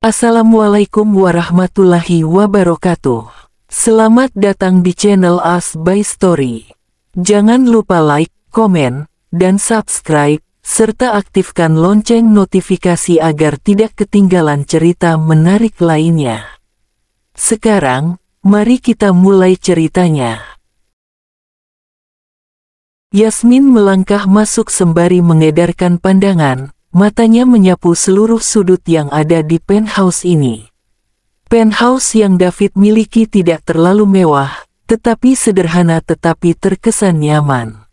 Assalamualaikum warahmatullahi wabarakatuh. Selamat datang di channel As by Story. Jangan lupa like, komen, dan subscribe, serta aktifkan lonceng notifikasi agar tidak ketinggalan cerita menarik lainnya. Sekarang, mari kita mulai ceritanya. Yasmin melangkah masuk sembari mengedarkan pandangan. Matanya menyapu seluruh sudut yang ada di penthouse ini. Penthouse yang David miliki tidak terlalu mewah, tetapi sederhana tetapi terkesan nyaman.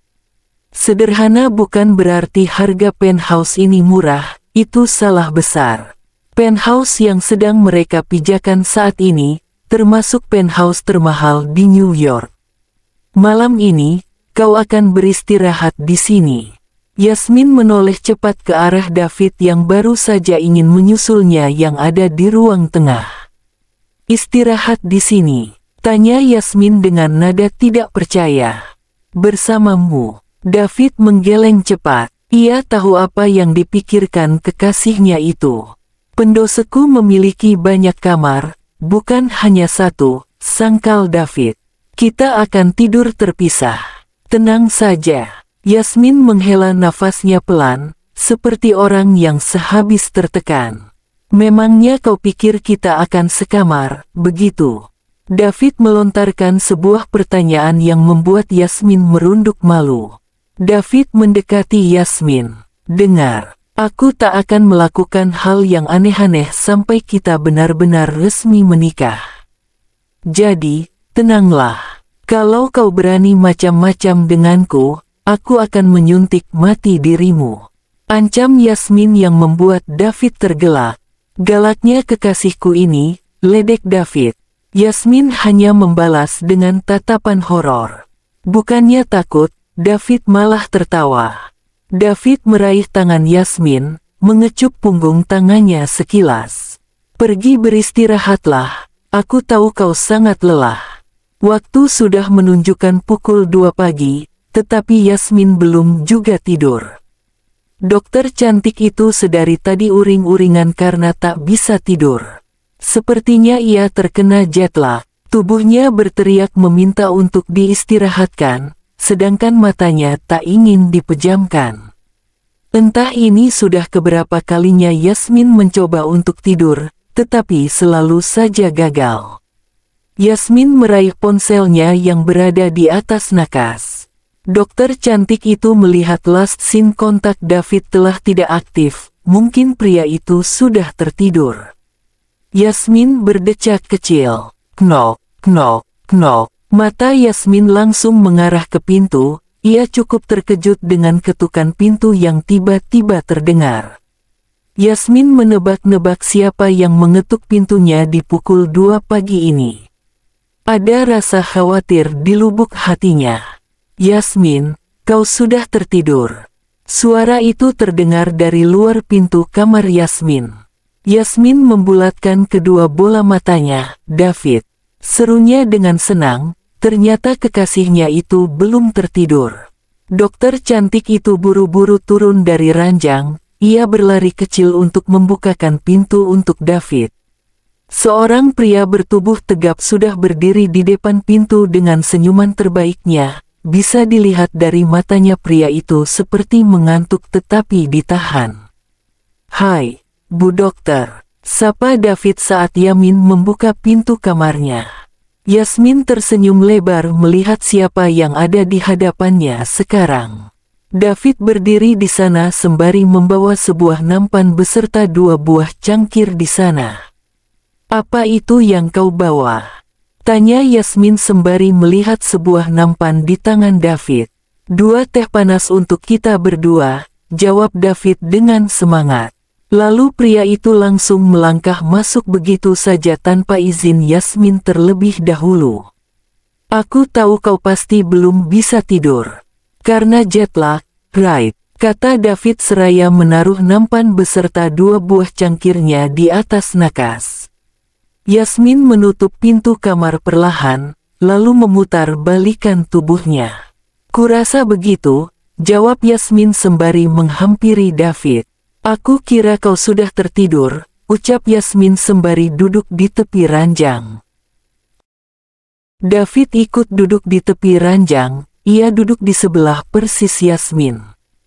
Sederhana bukan berarti harga penthouse ini murah, itu salah besar. Penthouse yang sedang mereka pijakan saat ini, termasuk penthouse termahal di New York. Malam ini, kau akan beristirahat di sini. Yasmin menoleh cepat ke arah David yang baru saja ingin menyusulnya yang ada di ruang tengah. Istirahat di sini, tanya Yasmin dengan nada tidak percaya. Bersamamu, David menggeleng cepat. Ia tahu apa yang dipikirkan kekasihnya itu. Pendoseku memiliki banyak kamar, bukan hanya satu, sangkal David. Kita akan tidur terpisah. Tenang saja. Yasmin menghela nafasnya pelan, seperti orang yang sehabis tertekan. Memangnya kau pikir kita akan sekamar, begitu? David melontarkan sebuah pertanyaan yang membuat Yasmin merunduk malu. David mendekati Yasmin. Dengar, aku tak akan melakukan hal yang aneh-aneh sampai kita benar-benar resmi menikah. Jadi, tenanglah. Kalau kau berani macam-macam denganku, aku akan menyuntik mati dirimu. Ancam Yasmin yang membuat David tergelak. Galaknya kekasihku ini, ledek David. Yasmin hanya membalas dengan tatapan horor. Bukannya takut, David malah tertawa. David meraih tangan Yasmin, mengecup punggung tangannya sekilas. Pergi beristirahatlah, aku tahu kau sangat lelah. Waktu sudah menunjukkan pukul 2 pagi. Tetapi Yasmin belum juga tidur. Dokter cantik itu sedari tadi uring-uringan karena tak bisa tidur. Sepertinya ia terkena jet lag. Tubuhnya berteriak meminta untuk diistirahatkan, sedangkan matanya tak ingin dipejamkan. Entah ini sudah keberapa kalinya Yasmin mencoba untuk tidur, tetapi selalu saja gagal. Yasmin meraih ponselnya yang berada di atas nakas. Dokter cantik itu melihat last scene kontak David telah tidak aktif, mungkin pria itu sudah tertidur. Yasmin berdecak kecil. Knok, knok, knok. Mata Yasmin langsung mengarah ke pintu, ia cukup terkejut dengan ketukan pintu yang tiba-tiba terdengar. Yasmin menebak-nebak siapa yang mengetuk pintunya di pukul 2 pagi ini. Ada rasa khawatir di lubuk hatinya. Yasmin, kau sudah tertidur. Suara itu terdengar dari luar pintu kamar Yasmin. Yasmin membulatkan kedua bola matanya. David, serunya dengan senang, ternyata kekasihnya itu belum tertidur. Dokter cantik itu buru-buru turun dari ranjang, ia berlari kecil untuk membukakan pintu untuk David. Seorang pria bertubuh tegap sudah berdiri di depan pintu dengan senyuman terbaiknya. Bisa dilihat dari matanya pria itu seperti mengantuk tetapi ditahan. Hai, Bu Dokter, sapa David saat Yamin membuka pintu kamarnya. Yasmin tersenyum lebar melihat siapa yang ada di hadapannya sekarang. David berdiri di sana sembari membawa sebuah nampan beserta 2 buah cangkir di sana. Apa itu yang kau bawa? Tanya Yasmin sembari melihat sebuah nampan di tangan David. 2 teh panas untuk kita berdua, jawab David dengan semangat. Lalu pria itu langsung melangkah masuk begitu saja tanpa izin Yasmin terlebih dahulu. Aku tahu kau pasti belum bisa tidur. Karena jet lag, right? Kata David seraya menaruh nampan beserta 2 buah cangkirnya di atas nakas. Yasmin menutup pintu kamar perlahan, lalu memutar balikan tubuhnya. Kurasa begitu, jawab Yasmin sembari menghampiri David. Aku kira kau sudah tertidur, ucap Yasmin sembari duduk di tepi ranjang. David ikut duduk di tepi ranjang, ia duduk di sebelah persis Yasmin.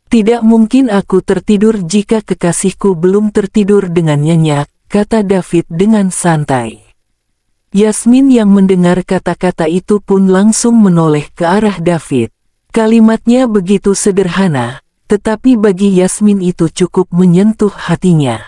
Tidak mungkin aku tertidur jika kekasihku belum tertidur dengan nyenyak, kata David dengan santai. Yasmin yang mendengar kata-kata itu pun langsung menoleh ke arah David. Kalimatnya begitu sederhana, tetapi bagi Yasmin itu cukup menyentuh hatinya.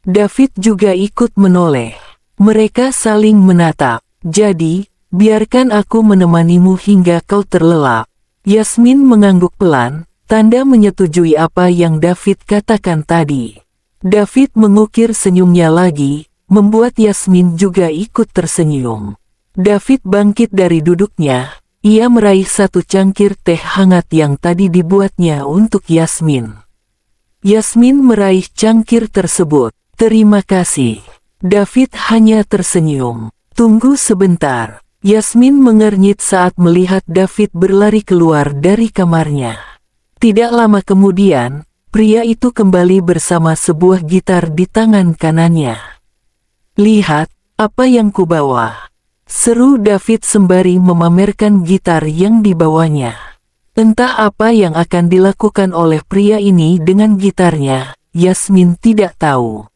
David juga ikut menoleh. Mereka saling menatap. Jadi, biarkan aku menemanimu hingga kau terlelap. Yasmin mengangguk pelan, tanda menyetujui apa yang David katakan tadi. David mengukir senyumnya lagi, membuat Yasmin juga ikut tersenyum. David bangkit dari duduknya, ia meraih satu cangkir teh hangat yang tadi dibuatnya untuk Yasmin. Yasmin meraih cangkir tersebut. Terima kasih. David hanya tersenyum. Tunggu sebentar. Yasmin mengernyit saat melihat David berlari keluar dari kamarnya. Tidak lama kemudian, pria itu kembali bersama sebuah gitar di tangan kanannya. Lihat, apa yang kubawa, seru David sembari memamerkan gitar yang dibawanya. Entah apa yang akan dilakukan oleh pria ini dengan gitarnya, Yasmin tidak tahu.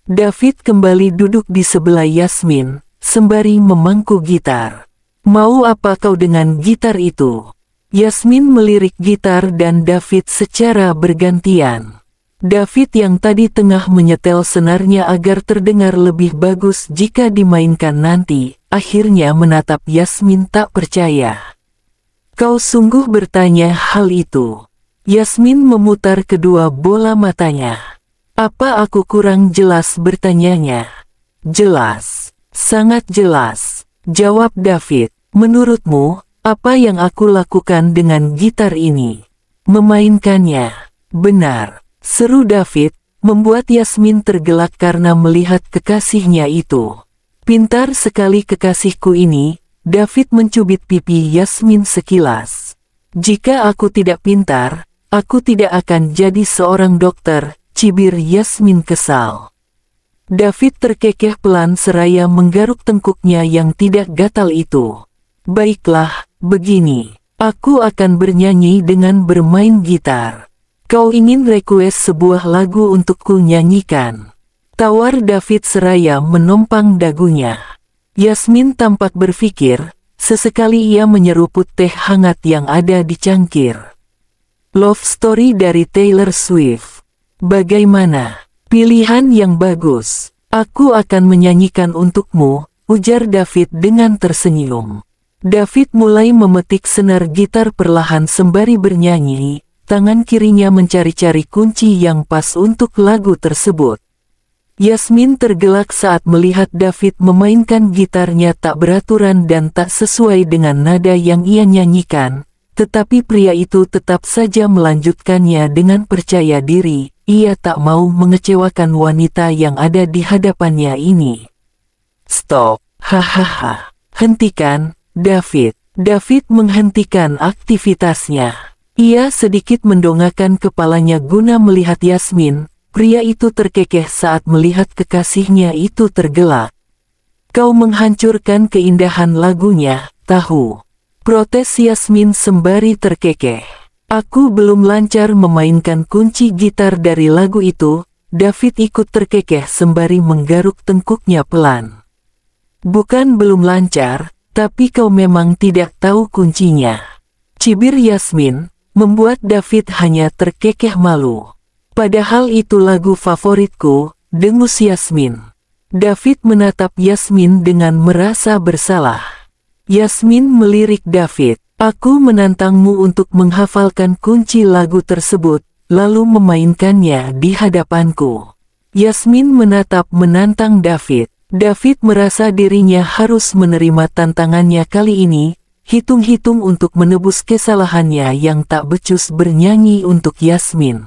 David kembali duduk di sebelah Yasmin, sembari memangku gitar. Mau apa kau dengan gitar itu? Yasmin melirik gitar dan David secara bergantian. David yang tadi tengah menyetel senarnya agar terdengar lebih bagus jika dimainkan nanti, akhirnya menatap Yasmin tak percaya. Kau sungguh bertanya hal itu? Yasmin memutar kedua bola matanya. Apa aku kurang jelas bertanyanya? Jelas. Sangat jelas, jawab David. Menurutmu, apa yang aku lakukan dengan gitar ini? Memainkannya. Benar, seru David, membuat Yasmin tergelak karena melihat kekasihnya itu. Pintar sekali kekasihku ini, David mencubit pipi Yasmin sekilas. Jika aku tidak pintar, aku tidak akan jadi seorang dokter, cibir Yasmin kesal. David terkekeh pelan seraya menggaruk tengkuknya yang tidak gatal itu. Baiklah, begini. Aku akan bernyanyi dengan bermain gitar. Kau ingin request sebuah lagu untukku nyanyikan? Tawar David seraya menompang dagunya. Yasmin tampak berpikir, sesekali ia menyeruput teh hangat yang ada di cangkir. Love Story dari Taylor Swift. Bagaimana? Pilihan yang bagus. Aku akan menyanyikan untukmu, ujar David dengan tersenyum. David mulai memetik senar gitar perlahan sembari bernyanyi, tangan kirinya mencari-cari kunci yang pas untuk lagu tersebut. Yasmin tergelak saat melihat David memainkan gitarnya tak beraturan dan tak sesuai dengan nada yang ia nyanyikan, tetapi pria itu tetap saja melanjutkannya dengan percaya diri. Ia tak mau mengecewakan wanita yang ada di hadapannya ini. Stop, hahaha. Hentikan, David. David menghentikan aktivitasnya. Ia sedikit mendongakkan kepalanya guna melihat Yasmin. Pria itu terkekeh saat melihat kekasihnya itu tergelak. Kau menghancurkan keindahan lagunya, tahu? Protes Yasmin sembari terkekeh. Aku belum lancar memainkan kunci gitar dari lagu itu, David ikut terkekeh sembari menggaruk tengkuknya pelan. Bukan belum lancar, tapi kau memang tidak tahu kuncinya. Cibir Yasmin, membuat David hanya terkekeh malu. Padahal itu lagu favoritku, dengus Yasmin. David menatap Yasmin dengan merasa bersalah. Yasmin melirik David. Aku menantangmu untuk menghafalkan kunci lagu tersebut, lalu memainkannya di hadapanku. Yasmin menantang David. David merasa dirinya harus menerima tantangannya kali ini, hitung-hitung untuk menebus kesalahannya yang tak becus bernyanyi untuk Yasmin.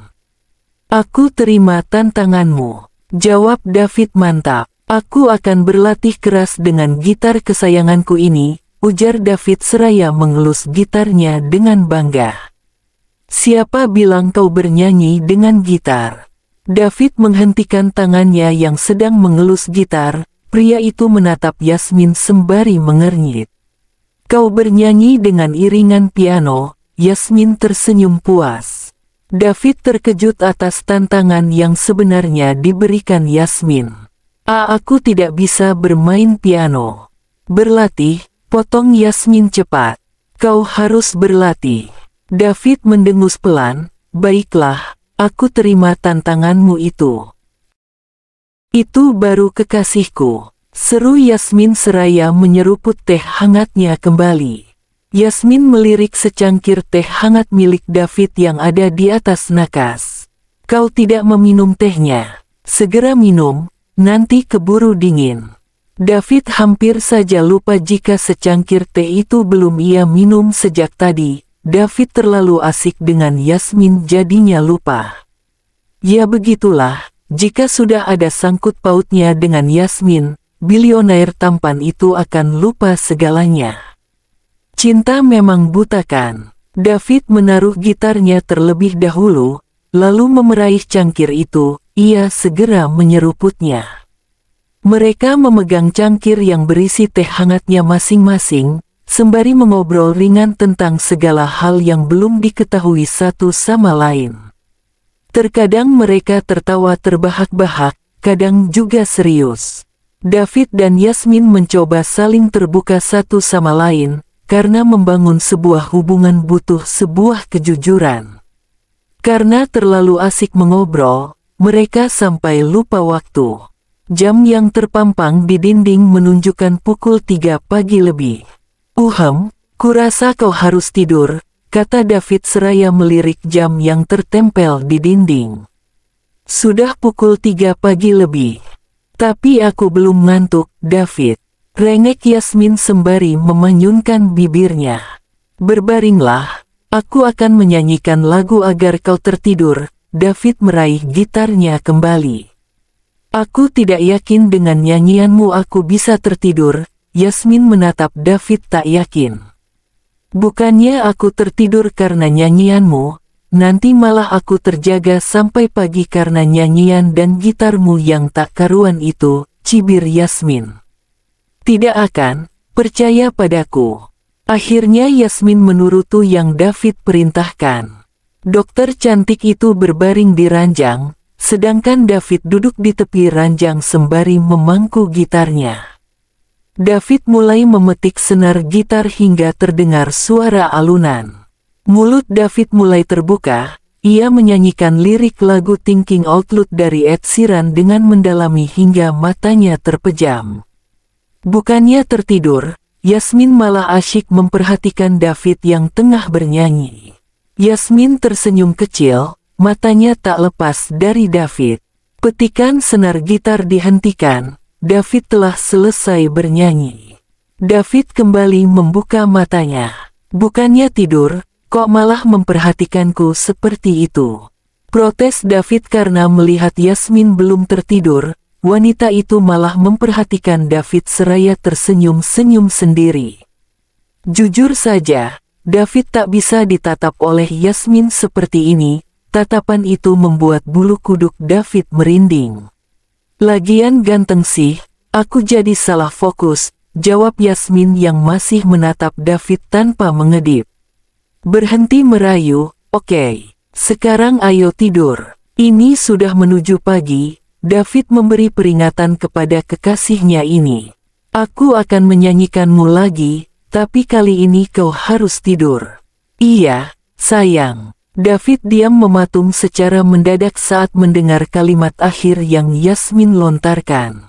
Aku terima tantanganmu, jawab David mantap. Aku akan berlatih keras dengan gitar kesayanganku ini, ujar David seraya mengelus gitarnya dengan bangga. Siapa bilang kau bernyanyi dengan gitar? David menghentikan tangannya yang sedang mengelus gitar. Pria itu menatap Yasmin sembari mengernyit. Kau bernyanyi dengan iringan piano, Yasmin tersenyum puas. David terkejut atas tantangan yang sebenarnya diberikan Yasmin. Aku tidak bisa bermain piano. Berlatih, potong Yasmin cepat. Kau harus berlatih. David mendengus pelan, baiklah, aku terima tantanganmu itu. Itu baru kekasihku, seru Yasmin seraya menyeruput teh hangatnya kembali. Yasmin melirik secangkir teh hangat milik David yang ada di atas nakas. Kau tidak meminum tehnya. Segera minum, nanti keburu dingin. David hampir saja lupa jika secangkir teh itu belum ia minum sejak tadi. David terlalu asik dengan Yasmin jadinya lupa. Ya begitulah, jika sudah ada sangkut pautnya dengan Yasmin, bilioner tampan itu akan lupa segalanya. Cinta memang buta kan? David menaruh gitarnya terlebih dahulu, lalu memeraih cangkir itu, ia segera menyeruputnya. Mereka memegang cangkir yang berisi teh hangatnya masing-masing, sembari mengobrol ringan tentang segala hal yang belum diketahui satu sama lain. Terkadang mereka tertawa terbahak-bahak, kadang juga serius. David dan Yasmin mencoba saling terbuka satu sama lain, karena membangun sebuah hubungan butuh sebuah kejujuran. Karena terlalu asik mengobrol, mereka sampai lupa waktu. Jam yang terpampang di dinding menunjukkan pukul 3 pagi lebih. Kurasa kau harus tidur, kata David seraya melirik jam yang tertempel di dinding. Sudah pukul 3 pagi lebih. Tapi aku belum ngantuk, David. Rengek Yasmin sembari memanyunkan bibirnya. Berbaringlah, aku akan menyanyikan lagu agar kau tertidur. David meraih gitarnya kembali. Aku tidak yakin dengan nyanyianmu aku bisa tertidur. Yasmin menatap David tak yakin. Bukannya aku tertidur karena nyanyianmu, nanti malah aku terjaga sampai pagi karena nyanyian dan gitarmu yang tak karuan itu, cibir Yasmin. Tidak akan, percaya padaku. Akhirnya Yasmin menurutu yang David perintahkan. Dokter cantik itu berbaring di ranjang, sedangkan David duduk di tepi ranjang sembari memangku gitarnya. David mulai memetik senar gitar hingga terdengar suara alunan. Mulut David mulai terbuka, ia menyanyikan lirik lagu Thinking Out Loud dari Ed Sheeran dengan mendalami hingga matanya terpejam. Bukannya tertidur, Yasmin malah asyik memperhatikan David yang tengah bernyanyi. Yasmin tersenyum kecil, matanya tak lepas dari David. Petikan senar gitar dihentikan, David telah selesai bernyanyi. David kembali membuka matanya. Bukannya tidur, kok malah memperhatikanku seperti itu? Protes David karena melihat Yasmin belum tertidur. Wanita itu malah memperhatikan David seraya tersenyum-senyum sendiri. Jujur saja, David tak bisa ditatap oleh Yasmin seperti ini. Tatapan itu membuat bulu kuduk David merinding. Lagian ganteng sih, aku jadi salah fokus, jawab Yasmin yang masih menatap David tanpa mengedip. Berhenti merayu, oke, sekarang ayo tidur. Ini sudah menuju pagi. David memberi peringatan kepada kekasihnya ini. Aku akan menyanyikanmu lagi, tapi kali ini kau harus tidur. Iya, sayang. David diam mematung secara mendadak saat mendengar kalimat akhir yang Yasmin lontarkan.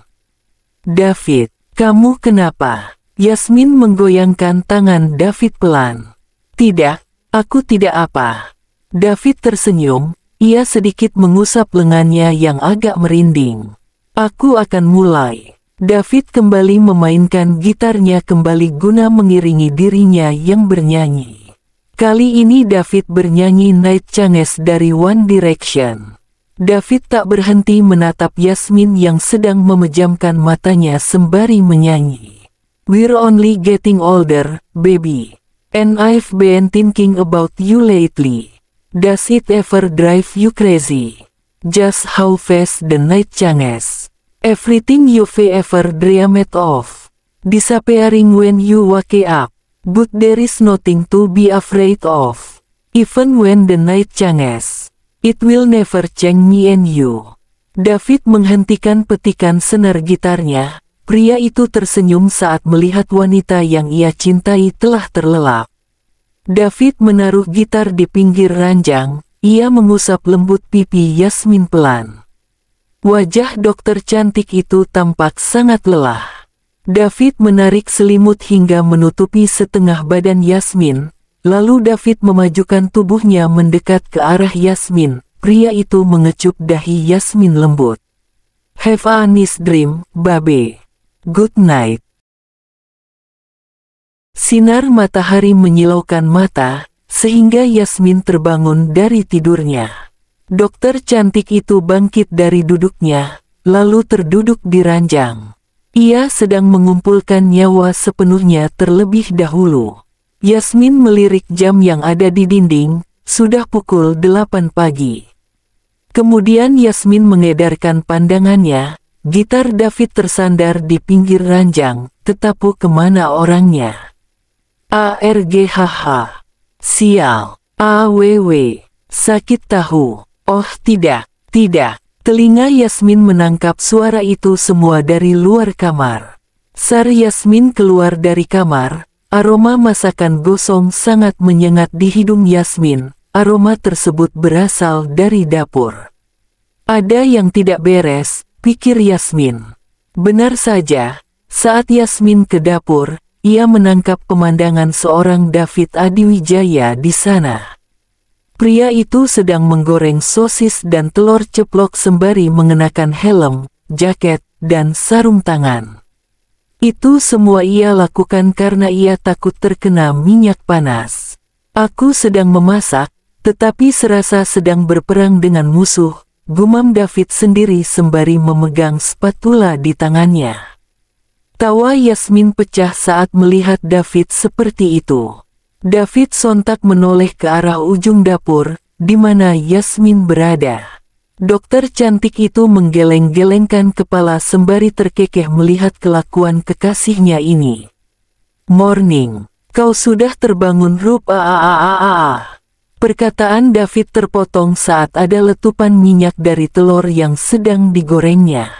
David, kamu kenapa? Yasmin menggoyangkan tangan David pelan. Tidak, aku tidak apa. David tersenyum. Ia sedikit mengusap lengannya yang agak merinding. Aku akan mulai. David kembali memainkan gitarnya kembali guna mengiringi dirinya yang bernyanyi. Kali ini David bernyanyi Night Changes dari One Direction. David tak berhenti menatap Yasmin yang sedang memejamkan matanya sembari menyanyi. We're only getting older, baby. And I've been thinking about you lately. Does it ever drive you crazy? Just how fast the night changes. Everything you've ever dreamed of. Disappearing when you wake up. But there is nothing to be afraid of. Even when the night changes. It will never change me and you. David menghentikan petikan senar gitarnya. Pria itu tersenyum saat melihat wanita yang ia cintai telah terlelap. David menaruh gitar di pinggir ranjang. Ia mengusap lembut pipi Yasmin pelan. Wajah dokter cantik itu tampak sangat lelah. David menarik selimut hingga menutupi setengah badan Yasmin. Lalu David memajukan tubuhnya mendekat ke arah Yasmin. Pria itu mengecup dahi Yasmin lembut. Have a nice dream, babe. Good night. Sinar matahari menyilaukan mata, sehingga Yasmin terbangun dari tidurnya. Dokter cantik itu bangkit dari duduknya, lalu terduduk di ranjang. Ia sedang mengumpulkan nyawa sepenuhnya terlebih dahulu. Yasmin melirik jam yang ada di dinding, sudah pukul 8 pagi. Kemudian Yasmin mengedarkan pandangannya, gitar David tersandar di pinggir ranjang, tetapi kemana orangnya? ARGHH. Sial. AWW. Sakit tahu. Oh tidak, tidak. Telinga Yasmin menangkap suara itu semua dari luar kamar. Sar Yasmin keluar dari kamar, aroma masakan gosong sangat menyengat di hidung Yasmin. Aroma tersebut berasal dari dapur. Ada yang tidak beres, pikir Yasmin. Benar saja, saat Yasmin ke dapur, ia menangkap pemandangan seorang David Adiwijaya di sana. Pria itu sedang menggoreng sosis dan telur ceplok sembari mengenakan helm, jaket, dan sarung tangan. Itu semua ia lakukan karena ia takut terkena minyak panas. Aku sedang memasak, tetapi serasa sedang berperang dengan musuh, gumam David sendiri sembari memegang spatula di tangannya. Tawa Yasmin pecah saat melihat David seperti itu. David sontak menoleh ke arah ujung dapur, di mana Yasmin berada. Dokter cantik itu menggeleng-gelengkan kepala sembari terkekeh melihat kelakuan kekasihnya ini. Morning, kau sudah terbangun Rub. Perkataan David terpotong saat ada letupan minyak dari telur yang sedang digorengnya.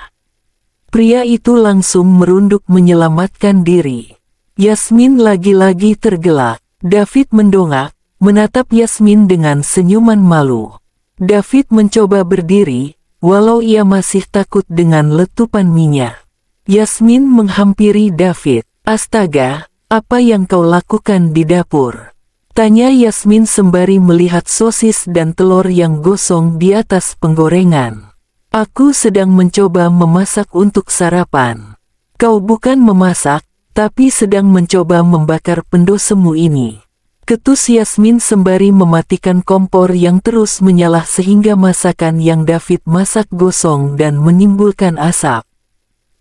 Pria itu langsung merunduk menyelamatkan diri. Yasmin lagi-lagi tergelak. David mendongak, menatap Yasmin dengan senyuman malu. David mencoba berdiri, walau ia masih takut dengan letupan minyak. Yasmin menghampiri David. Astaga, apa yang kau lakukan di dapur? Tanya Yasmin sembari melihat sosis dan telur yang gosong di atas penggorengan. Aku sedang mencoba memasak untuk sarapan. Kau bukan memasak, tapi sedang mencoba membakar pendosemu ini. Ketus Yasmin sembari mematikan kompor yang terus menyala sehingga masakan yang David masak gosong dan menimbulkan asap.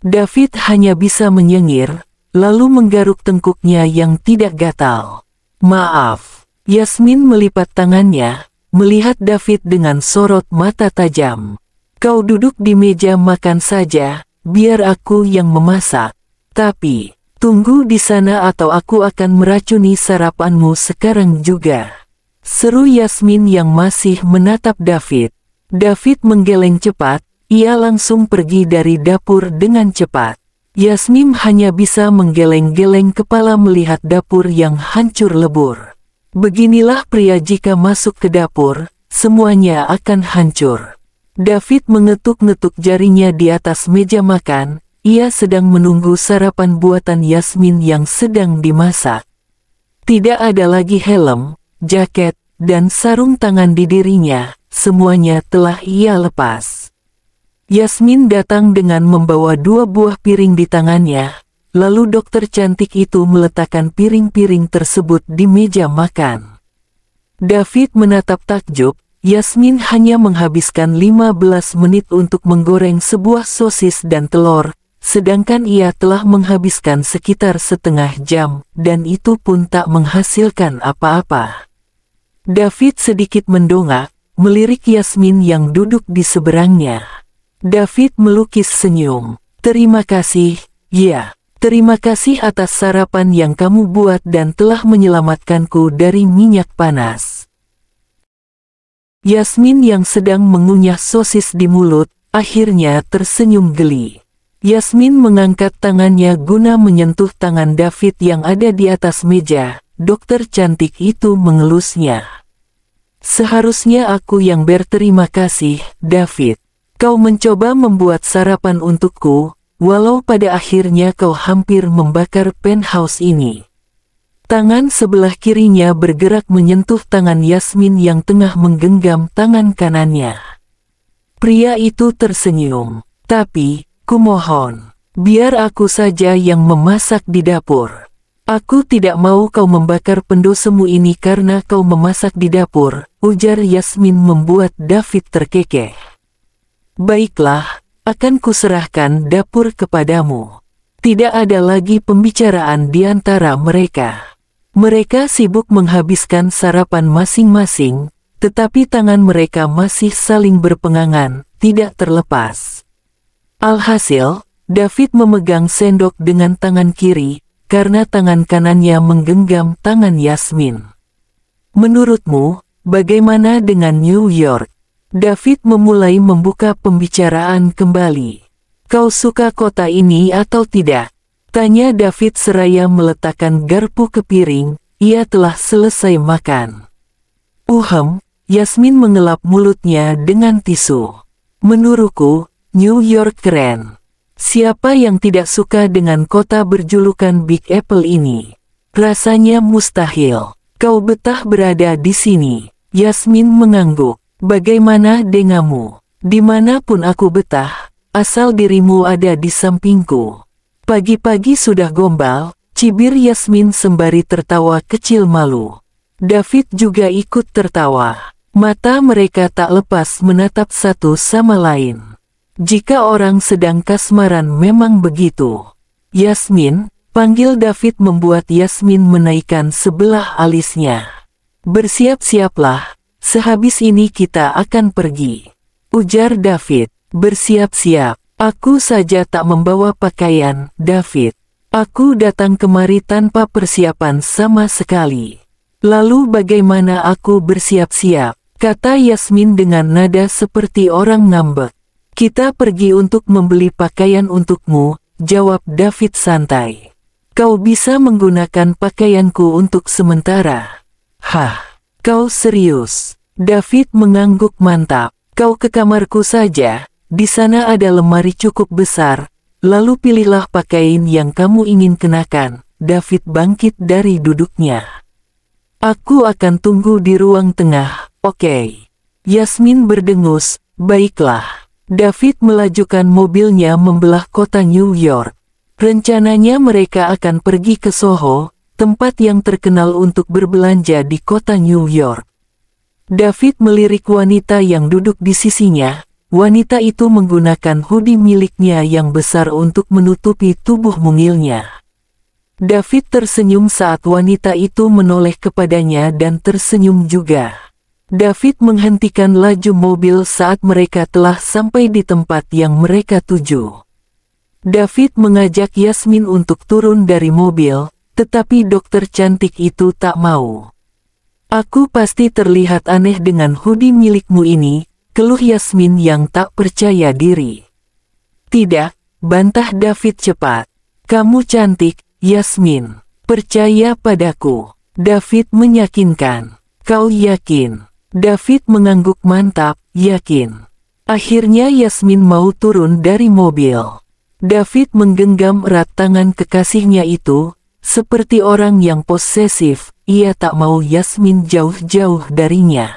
David hanya bisa menyengir, lalu menggaruk tengkuknya yang tidak gatal. Maaf. Yasmin melipat tangannya, melihat David dengan sorot mata tajam. Kau duduk di meja makan saja, biar aku yang memasak. Tapi, tunggu di sana atau aku akan meracuni sarapanmu sekarang juga. Seru Yasmin yang masih menatap David. David menggeleng cepat, ia langsung pergi dari dapur dengan cepat. Yasmin hanya bisa menggeleng-geleng kepala melihat dapur yang hancur lebur. Beginilah pria jika masuk ke dapur, semuanya akan hancur. David mengetuk-ngetuk jarinya di atas meja makan, ia sedang menunggu sarapan buatan Yasmin yang sedang dimasak. Tidak ada lagi helm, jaket, dan sarung tangan di dirinya, semuanya telah ia lepas. Yasmin datang dengan membawa 2 buah piring di tangannya, lalu dokter cantik itu meletakkan piring-piring tersebut di meja makan. David menatap takjub. Yasmin hanya menghabiskan 15 menit untuk menggoreng sebuah sosis dan telur, sedangkan ia telah menghabiskan sekitar setengah jam, dan itu pun tak menghasilkan apa-apa. David sedikit mendongak, melirik Yasmin yang duduk di seberangnya. David melukis senyum. Terima kasih, ya. Terima kasih atas sarapan yang kamu buat dan telah menyelamatkanku dari minyak panas. Yasmin yang sedang mengunyah sosis di mulut, akhirnya tersenyum geli. Yasmin mengangkat tangannya guna menyentuh tangan David yang ada di atas meja. Dokter cantik itu mengelusnya. Seharusnya aku yang berterima kasih, David. Kau mencoba membuat sarapan untukku, walau pada akhirnya kau hampir membakar penthouse ini. Tangan sebelah kirinya bergerak menyentuh tangan Yasmin yang tengah menggenggam tangan kanannya. Pria itu tersenyum. Tapi, kumohon, biar aku saja yang memasak di dapur. Aku tidak mau kau membakar pendosemu ini karena kau memasak di dapur, ujar Yasmin membuat David terkekeh. Baiklah, akan kuserahkan dapur kepadamu. Tidak ada lagi pembicaraan di antara mereka. Mereka sibuk menghabiskan sarapan masing-masing, tetapi tangan mereka masih saling berpegangan, tidak terlepas. Alhasil, David memegang sendok dengan tangan kiri, karena tangan kanannya menggenggam tangan Yasmin. Menurutmu, bagaimana dengan New York? David memulai membuka pembicaraan kembali. Kau suka kota ini atau tidak? Tanya David seraya meletakkan garpu ke piring, ia telah selesai makan. Yasmin mengelap mulutnya dengan tisu. Menurutku, New York keren. Siapa yang tidak suka dengan kota berjulukan Big Apple ini? Rasanya mustahil. Kau betah berada di sini. Yasmin mengangguk. Bagaimana denganmu? Dimanapun aku betah, asal dirimu ada di sampingku. Pagi-pagi sudah gombal, cibir Yasmin sembari tertawa kecil malu. David juga ikut tertawa. Mata mereka tak lepas menatap satu sama lain. Jika orang sedang kasmaran memang begitu. Yasmin, panggil David membuat Yasmin menaikkan sebelah alisnya. Bersiap-siaplah. Sehabis ini kita akan pergi. Ujar David. Bersiap-siap. Aku saja tak membawa pakaian, David. Aku datang kemari tanpa persiapan sama sekali. Lalu bagaimana aku bersiap-siap? Kata Yasmin dengan nada seperti orang ngambek. Kita pergi untuk membeli pakaian untukmu, jawab David santai. Kau bisa menggunakan pakaianku untuk sementara. Hah? Kau serius? David mengangguk mantap. Kau ke kamarku saja, di sana ada lemari cukup besar, lalu pilihlah pakaian yang kamu ingin kenakan. David bangkit dari duduknya. Aku akan tunggu di ruang tengah, oke? Yasmin berdengus, baiklah. David melajukan mobilnya membelah kota New York. Rencananya mereka akan pergi ke Soho, tempat yang terkenal untuk berbelanja di kota New York. David melirik wanita yang duduk di sisinya. Wanita itu menggunakan hoodie miliknya yang besar untuk menutupi tubuh mungilnya. David tersenyum saat wanita itu menoleh kepadanya dan tersenyum juga. David menghentikan laju mobil saat mereka telah sampai di tempat yang mereka tuju. David mengajak Yasmin untuk turun dari mobil, tetapi dokter cantik itu tak mau. Aku pasti terlihat aneh dengan hoodie milikmu ini, keluh Yasmin yang tak percaya diri. Tidak, bantah David cepat. Kamu cantik, Yasmin. Percaya padaku. David meyakinkan. Kau yakin? David mengangguk mantap, yakin. Akhirnya Yasmin mau turun dari mobil. David menggenggam erat tangan kekasihnya itu, seperti orang yang posesif, ia tak mau Yasmin jauh-jauh darinya.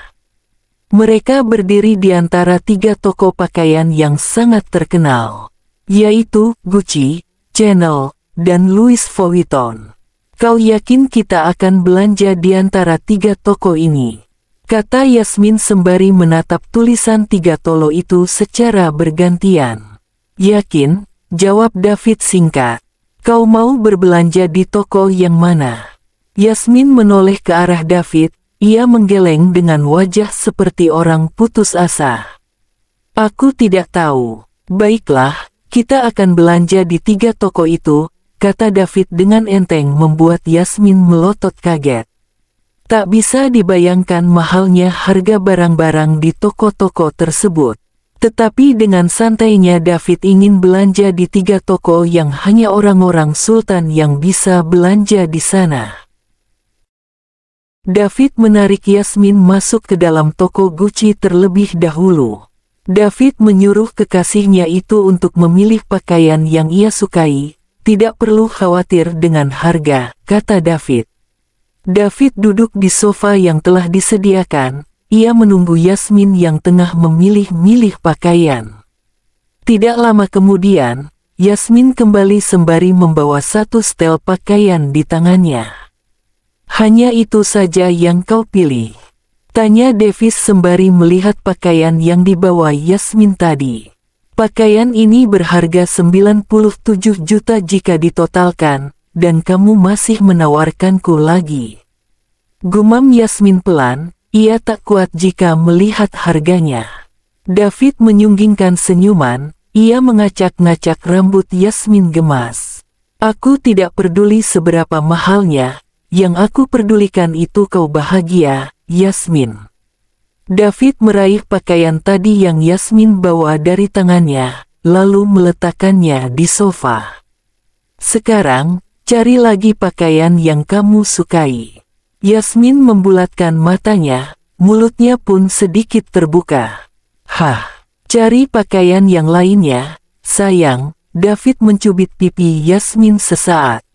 Mereka berdiri di antara 3 toko pakaian yang sangat terkenal, yaitu Gucci, Chanel, dan Louis Vuitton. Kau yakin kita akan belanja di antara 3 toko ini? Kata Yasmin sembari menatap tulisan 3 toko itu secara bergantian. Yakin, jawab David singkat. Kau mau berbelanja di toko yang mana? Yasmin menoleh ke arah David, ia menggeleng dengan wajah seperti orang putus asa. Aku tidak tahu. Baiklah, kita akan belanja di 3 toko itu, kata David dengan enteng membuat Yasmin melotot kaget. Tak bisa dibayangkan mahalnya harga barang-barang di toko-toko tersebut. Tetapi dengan santainya David ingin belanja di 3 toko yang hanya orang-orang sultan yang bisa belanja di sana. David menarik Yasmin masuk ke dalam toko Gucci terlebih dahulu. David menyuruh kekasihnya itu untuk memilih pakaian yang ia sukai. Tidak perlu khawatir dengan harga, kata David. David duduk di sofa yang telah disediakan. Ia menunggu Yasmin yang tengah memilih-milih pakaian. Tidak lama kemudian, Yasmin kembali sembari membawa 1 setel pakaian di tangannya. Hanya itu saja yang kau pilih? Tanya Davis sembari melihat pakaian yang dibawa Yasmin tadi. Pakaian ini berharga 97 juta jika ditotalkan, dan kamu masih menawarkanku lagi. Gumam Yasmin pelan. Ia tak kuat jika melihat harganya. David menyunggingkan senyuman, ia mengacak-ngacak rambut Yasmin gemas. Aku tidak peduli seberapa mahalnya, yang aku pedulikan itu kau bahagia, Yasmin. David meraih pakaian tadi yang Yasmin bawa dari tangannya, lalu meletakkannya di sofa. Sekarang, cari lagi pakaian yang kamu sukai. Yasmin membulatkan matanya, mulutnya pun sedikit terbuka. Hah, cari pakaian yang lainnya, sayang. David mencubit pipi Yasmin sesaat.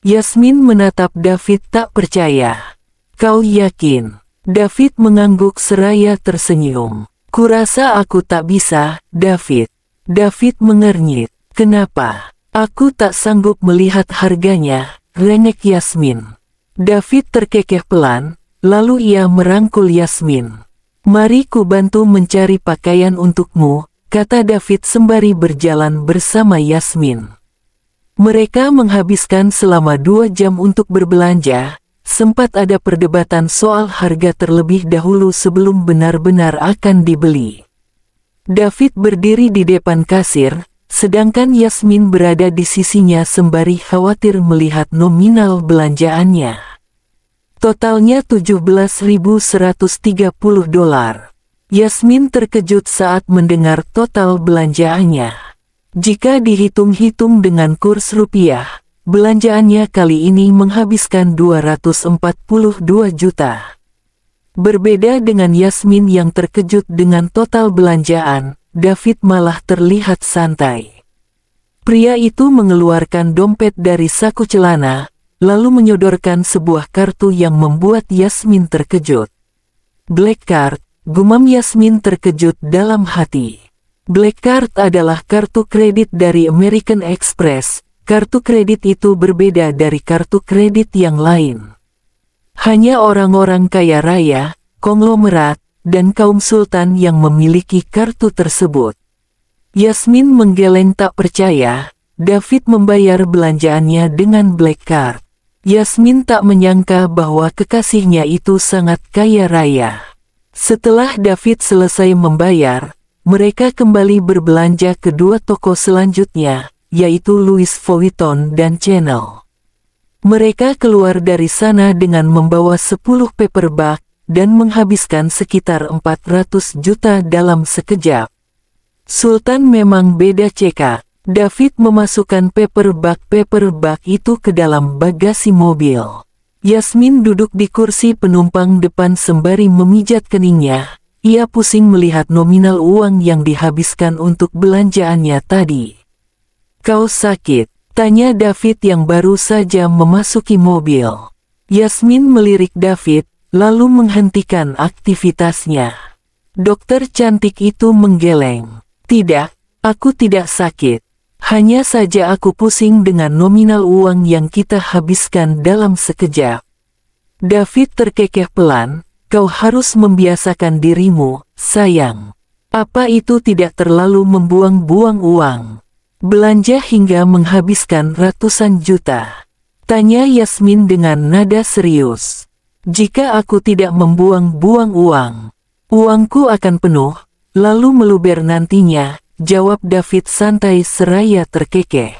Yasmin menatap David tak percaya. Kau yakin? David mengangguk seraya tersenyum. Kurasa aku tak bisa, David. David mengernyit. Kenapa? Aku tak sanggup melihat harganya, rengek Yasmin. David terkekeh pelan, lalu ia merangkul Yasmin. Mari ku bantu mencari pakaian untukmu, kata David sembari berjalan bersama Yasmin. Mereka menghabiskan selama 2 jam untuk berbelanja, sempat ada perdebatan soal harga terlebih dahulu sebelum benar-benar akan dibeli. David berdiri di depan kasir, sedangkan Yasmin berada di sisinya sembari khawatir melihat nominal belanjaannya. Totalnya $17.130. Yasmin terkejut saat mendengar total belanjaannya. Jika dihitung-hitung dengan kurs rupiah, belanjaannya kali ini menghabiskan 242 juta. Berbeda dengan Yasmin yang terkejut dengan total belanjaan, David malah terlihat santai. Pria itu mengeluarkan dompet dari saku celana, lalu menyodorkan sebuah kartu yang membuat Yasmin terkejut. Black Card, gumam Yasmin terkejut dalam hati. Black Card adalah kartu kredit dari American Express. Kartu kredit itu berbeda dari kartu kredit yang lain. Hanya orang-orang kaya raya, konglomerat, dan kaum sultan yang memiliki kartu tersebut. Yasmin menggeleng tak percaya. David membayar belanjaannya dengan Black Card. Yasmin tak menyangka bahwa kekasihnya itu sangat kaya raya. Setelah David selesai membayar, mereka kembali berbelanja ke 2 toko selanjutnya, yaitu Louis Vuitton dan Chanel. Mereka keluar dari sana dengan membawa 10 paper bag dan menghabiskan sekitar 400 juta dalam sekejap. Sultan memang beda cekak. David memasukkan paper bag itu ke dalam bagasi mobil. Yasmin duduk di kursi penumpang depan sembari memijat keningnya. Ia pusing melihat nominal uang yang dihabiskan untuk belanjaannya tadi. Kau sakit? Tanya David yang baru saja memasuki mobil. Yasmin melirik David, lalu menghentikan aktivitasnya. Dokter cantik itu menggeleng. Tidak, aku tidak sakit. Hanya saja aku pusing dengan nominal uang yang kita habiskan dalam sekejap. David terkekeh pelan, kau harus membiasakan dirimu, sayang. Apa itu tidak terlalu membuang-buang uang? Belanja hingga menghabiskan ratusan juta. Tanya Yasmin dengan nada serius. Jika aku tidak membuang-buang uang, uangku akan penuh, lalu meluber nantinya, jawab David santai seraya terkekeh.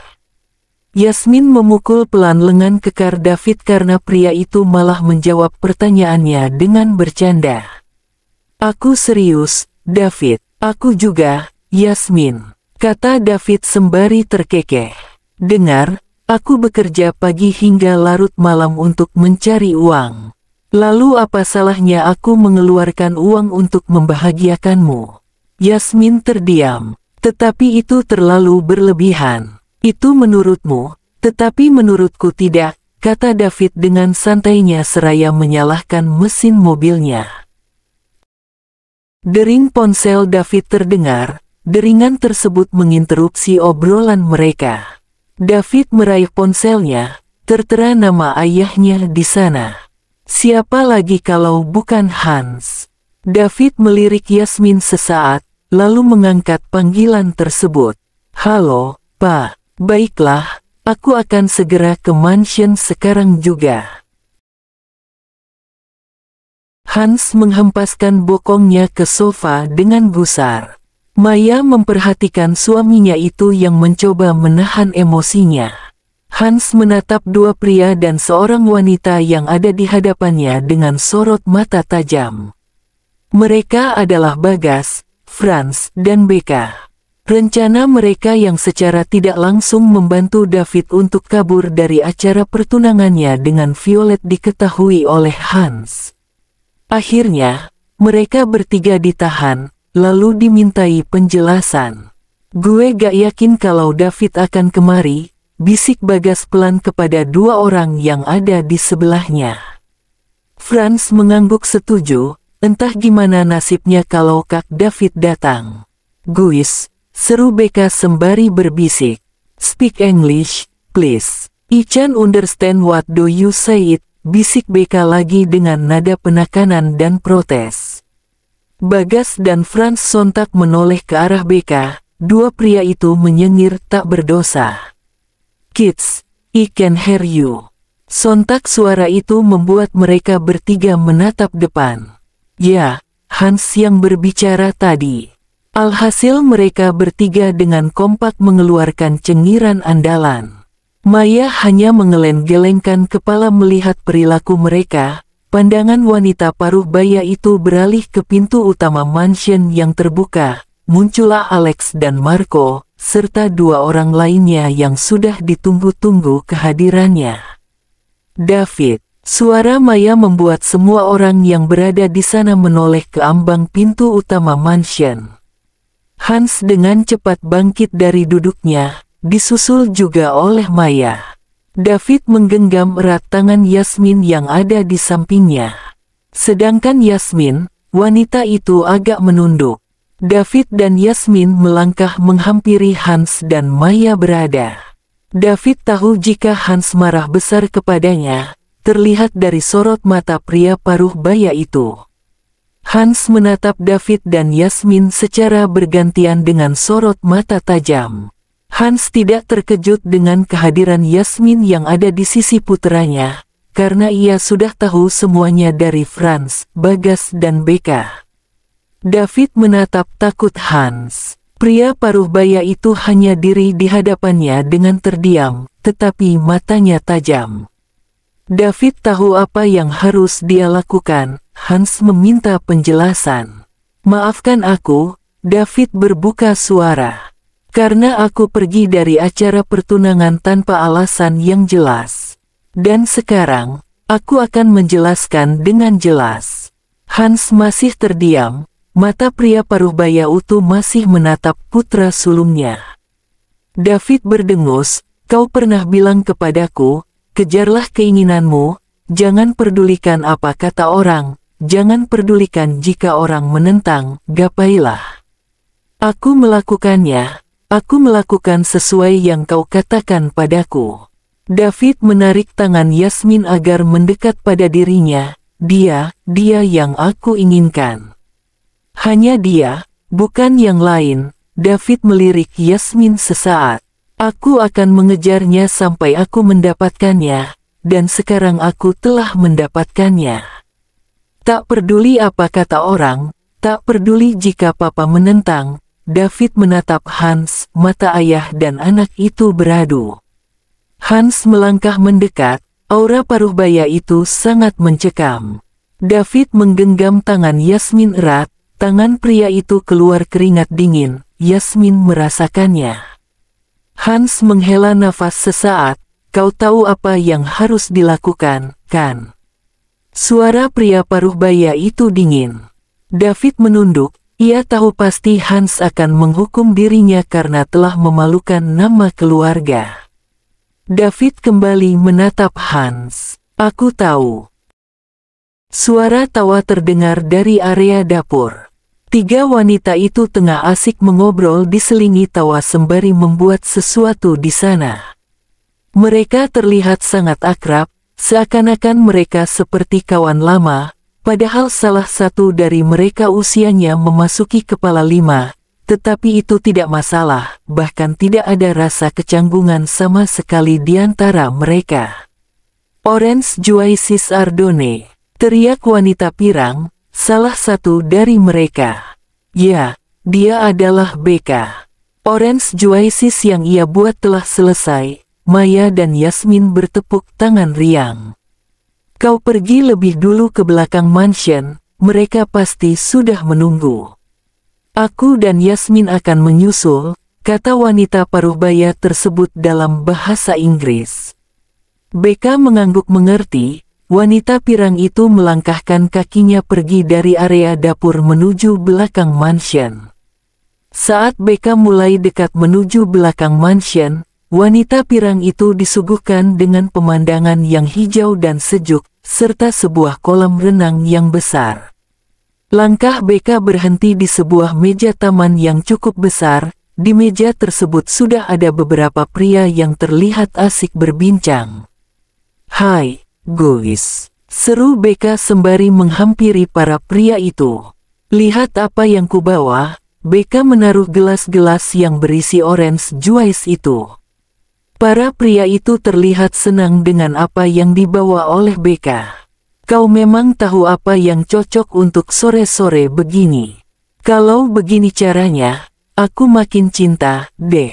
Yasmin memukul pelan lengan kekar David karena pria itu malah menjawab pertanyaannya dengan bercanda. Aku serius, David. Aku juga, Yasmin, kata David sembari terkekeh. Dengar, aku bekerja pagi hingga larut malam untuk mencari uang. Lalu apa salahnya aku mengeluarkan uang untuk membahagiakanmu? Yasmin terdiam. Tetapi itu terlalu berlebihan. Itu menurutmu, tetapi menurutku tidak, kata David dengan santainya seraya menyalahkan mesin mobilnya. Dering ponsel David terdengar. Deringan tersebut menginterupsi obrolan mereka. David meraih ponselnya, tertera nama ayahnya di sana. Siapa lagi kalau bukan Hans? David melirik Yasmin sesaat, lalu mengangkat panggilan tersebut. Halo, Pak. Baiklah, aku akan segera ke mansion sekarang juga. Hans menghempaskan bokongnya ke sofa dengan gusar. Maya memperhatikan suaminya itu yang mencoba menahan emosinya. Hans menatap dua pria dan seorang wanita yang ada di hadapannya dengan sorot mata tajam. Mereka adalah Bagas, Franz, dan Becca. Rencana mereka yang secara tidak langsung membantu David untuk kabur dari acara pertunangannya dengan Violet diketahui oleh Hans. Akhirnya, mereka bertiga ditahan, lalu dimintai penjelasan. Gue gak yakin kalau David akan kemari, bisik Bagas pelan kepada dua orang yang ada di sebelahnya. Franz mengangguk setuju, entah gimana nasibnya kalau Kak David datang. Guys, seru Becca sembari berbisik. Speak English, please. I can understand what do you say it, bisik Becca lagi dengan nada penekanan dan protes. Bagas dan Franz sontak menoleh ke arah Becca, dua pria itu menyengir tak berdosa. Kids, I can hear you. Sontak suara itu membuat mereka bertiga menatap depan. Ya, Hans yang berbicara tadi. Alhasil mereka bertiga dengan kompak mengeluarkan cengiran andalan. Maya hanya mengeleng-gelengkan kepala melihat perilaku mereka. Pandangan wanita paruh baya itu beralih ke pintu utama mansion yang terbuka. Muncullah Alex dan Marco, serta dua orang lainnya yang sudah ditunggu-tunggu kehadirannya. David, suara Maya membuat semua orang yang berada di sana menoleh ke ambang pintu utama mansion. Hans dengan cepat bangkit dari duduknya, disusul juga oleh Maya. David menggenggam erat tangan Yasmin yang ada di sampingnya. Sedangkan Yasmin, wanita itu agak menunduk. David dan Yasmin melangkah menghampiri Hans dan Maya berada. David tahu jika Hans marah besar kepadanya, terlihat dari sorot mata pria paruh baya itu. Hans menatap David dan Yasmin secara bergantian dengan sorot mata tajam. Hans tidak terkejut dengan kehadiran Yasmin yang ada di sisi puteranya, karena ia sudah tahu semuanya dari Franz, Bagas dan Becca. David menatap takut Hans. Pria paruh baya itu hanya diri di hadapannya dengan terdiam, tetapi matanya tajam. David tahu apa yang harus dia lakukan. Hans meminta penjelasan. Maafkan aku, David berbuka suara. Karena aku pergi dari acara pertunangan tanpa alasan yang jelas. Dan sekarang, aku akan menjelaskan dengan jelas. Hans masih terdiam. Mata pria paruh baya itu masih menatap putra sulungnya. David berdengus, kau pernah bilang kepadaku, kejarlah keinginanmu, jangan pedulikan apa kata orang, jangan pedulikan jika orang menentang, gapailah. Aku melakukannya, aku melakukan sesuai yang kau katakan padaku. David menarik tangan Yasmin agar mendekat pada dirinya, dia yang aku inginkan. Hanya dia, bukan yang lain. David melirik Yasmin sesaat. Aku akan mengejarnya sampai aku mendapatkannya, dan sekarang aku telah mendapatkannya. Tak peduli apa kata orang, tak peduli jika papa menentang, David menatap Hans, mata ayah dan anak itu beradu. Hans melangkah mendekat, aura paruh baya itu sangat mencekam. David menggenggam tangan Yasmin erat, tangan pria itu keluar keringat dingin, Yasmin merasakannya. Hans menghela nafas sesaat, kau tahu apa yang harus dilakukan, kan? Suara pria paruh baya itu dingin. David menunduk, ia tahu pasti Hans akan menghukum dirinya karena telah memalukan nama keluarga. David kembali menatap Hans. Aku tahu. Suara tawa terdengar dari area dapur. Tiga wanita itu tengah asik mengobrol diselingi tawa sembari membuat sesuatu di sana. Mereka terlihat sangat akrab, seakan-akan mereka seperti kawan lama, padahal salah satu dari mereka usianya memasuki kepala 5. Tetapi itu tidak masalah, bahkan tidak ada rasa kecanggungan sama sekali di antara mereka. Orange Juices Ardone, teriak wanita pirang, salah satu dari mereka. Ya, dia adalah Becca. Orange Juices yang ia buat telah selesai, Maya dan Yasmin bertepuk tangan riang. Kau pergi lebih dulu ke belakang mansion, mereka pasti sudah menunggu. Aku dan Yasmin akan menyusul, kata wanita paruh baya tersebut dalam bahasa Inggris. Becca mengangguk mengerti, wanita pirang itu melangkahkan kakinya pergi dari area dapur menuju belakang mansion. Saat Becca mulai dekat menuju belakang mansion, wanita pirang itu disuguhkan dengan pemandangan yang hijau dan sejuk, serta sebuah kolam renang yang besar. Langkah Becca berhenti di sebuah meja taman yang cukup besar. Di meja tersebut sudah ada beberapa pria yang terlihat asik berbincang. Hai, guys, seru Becca sembari menghampiri para pria itu. Lihat apa yang kubawa. Becca menaruh gelas-gelas yang berisi orange juice itu. Para pria itu terlihat senang dengan apa yang dibawa oleh Becca. Kau memang tahu apa yang cocok untuk sore-sore begini. Kalau begini caranya, aku makin cinta, deh.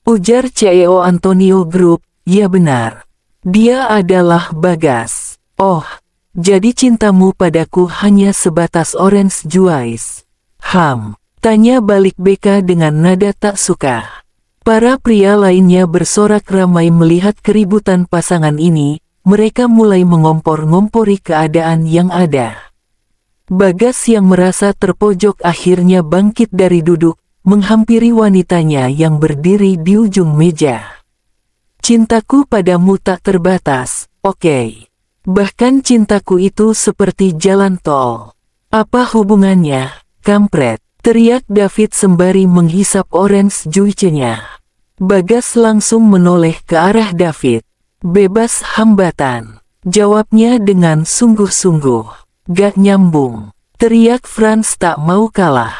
Ujar CEO Antonio Group, ya benar. Dia adalah Bagas. Oh, jadi cintamu padaku hanya sebatas orange juice. Tanya balik Becca dengan nada tak suka. Para pria lainnya bersorak ramai melihat keributan pasangan ini. Mereka mulai mengompor-ngompori keadaan yang ada. Bagas yang merasa terpojok akhirnya bangkit dari duduk, menghampiri wanitanya yang berdiri di ujung meja. Cintaku padamu tak terbatas, oke. Bahkan cintaku itu seperti jalan tol. Apa hubungannya, kampret? Teriak David sembari menghisap orange juice-nya. Bagas langsung menoleh ke arah David. Bebas hambatan, jawabnya dengan sungguh-sungguh. Gak nyambung, teriak Franz tak mau kalah.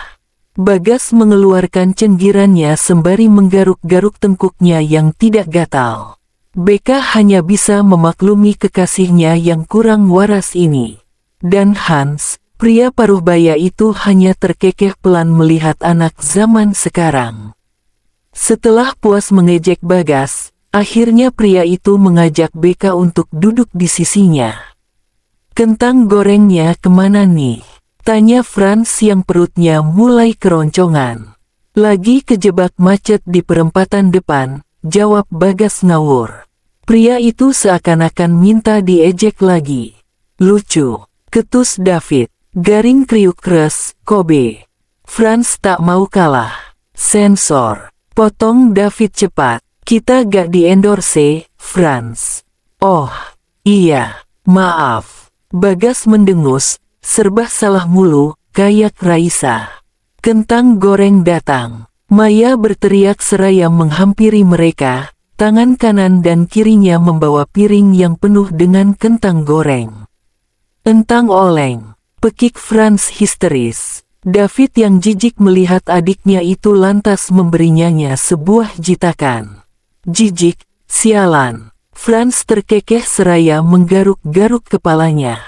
Bagas mengeluarkan cenggirannya sembari menggaruk-garuk tengkuknya yang tidak gatal. Becca hanya bisa memaklumi kekasihnya yang kurang waras ini. Dan Hans, pria paruh baya itu hanya terkekeh pelan melihat anak zaman sekarang. Setelah puas mengejek Bagas, akhirnya pria itu mengajak Becca untuk duduk di sisinya. Kentang gorengnya kemana nih? Tanya Franz yang perutnya mulai keroncongan. Lagi kejebak macet di perempatan depan, jawab Bagas ngawur. Pria itu seakan-akan minta diejek lagi. Lucu, ketus David, garing kriuk keras, Kobe. Franz tak mau kalah. Sensor, potong David cepat. Kita gak di-endorse, Franz. Oh, iya, maaf. Bagas mendengus, serba salah mulu, kayak Raisa. Kentang goreng datang. Maya berteriak seraya menghampiri mereka, tangan kanan dan kirinya membawa piring yang penuh dengan kentang goreng. Entang oleng, pekik Franz histeris. David yang jijik melihat adiknya itu lantas memberinya sebuah jitakan. Jijik, sialan. Franz terkekeh seraya menggaruk-garuk kepalanya.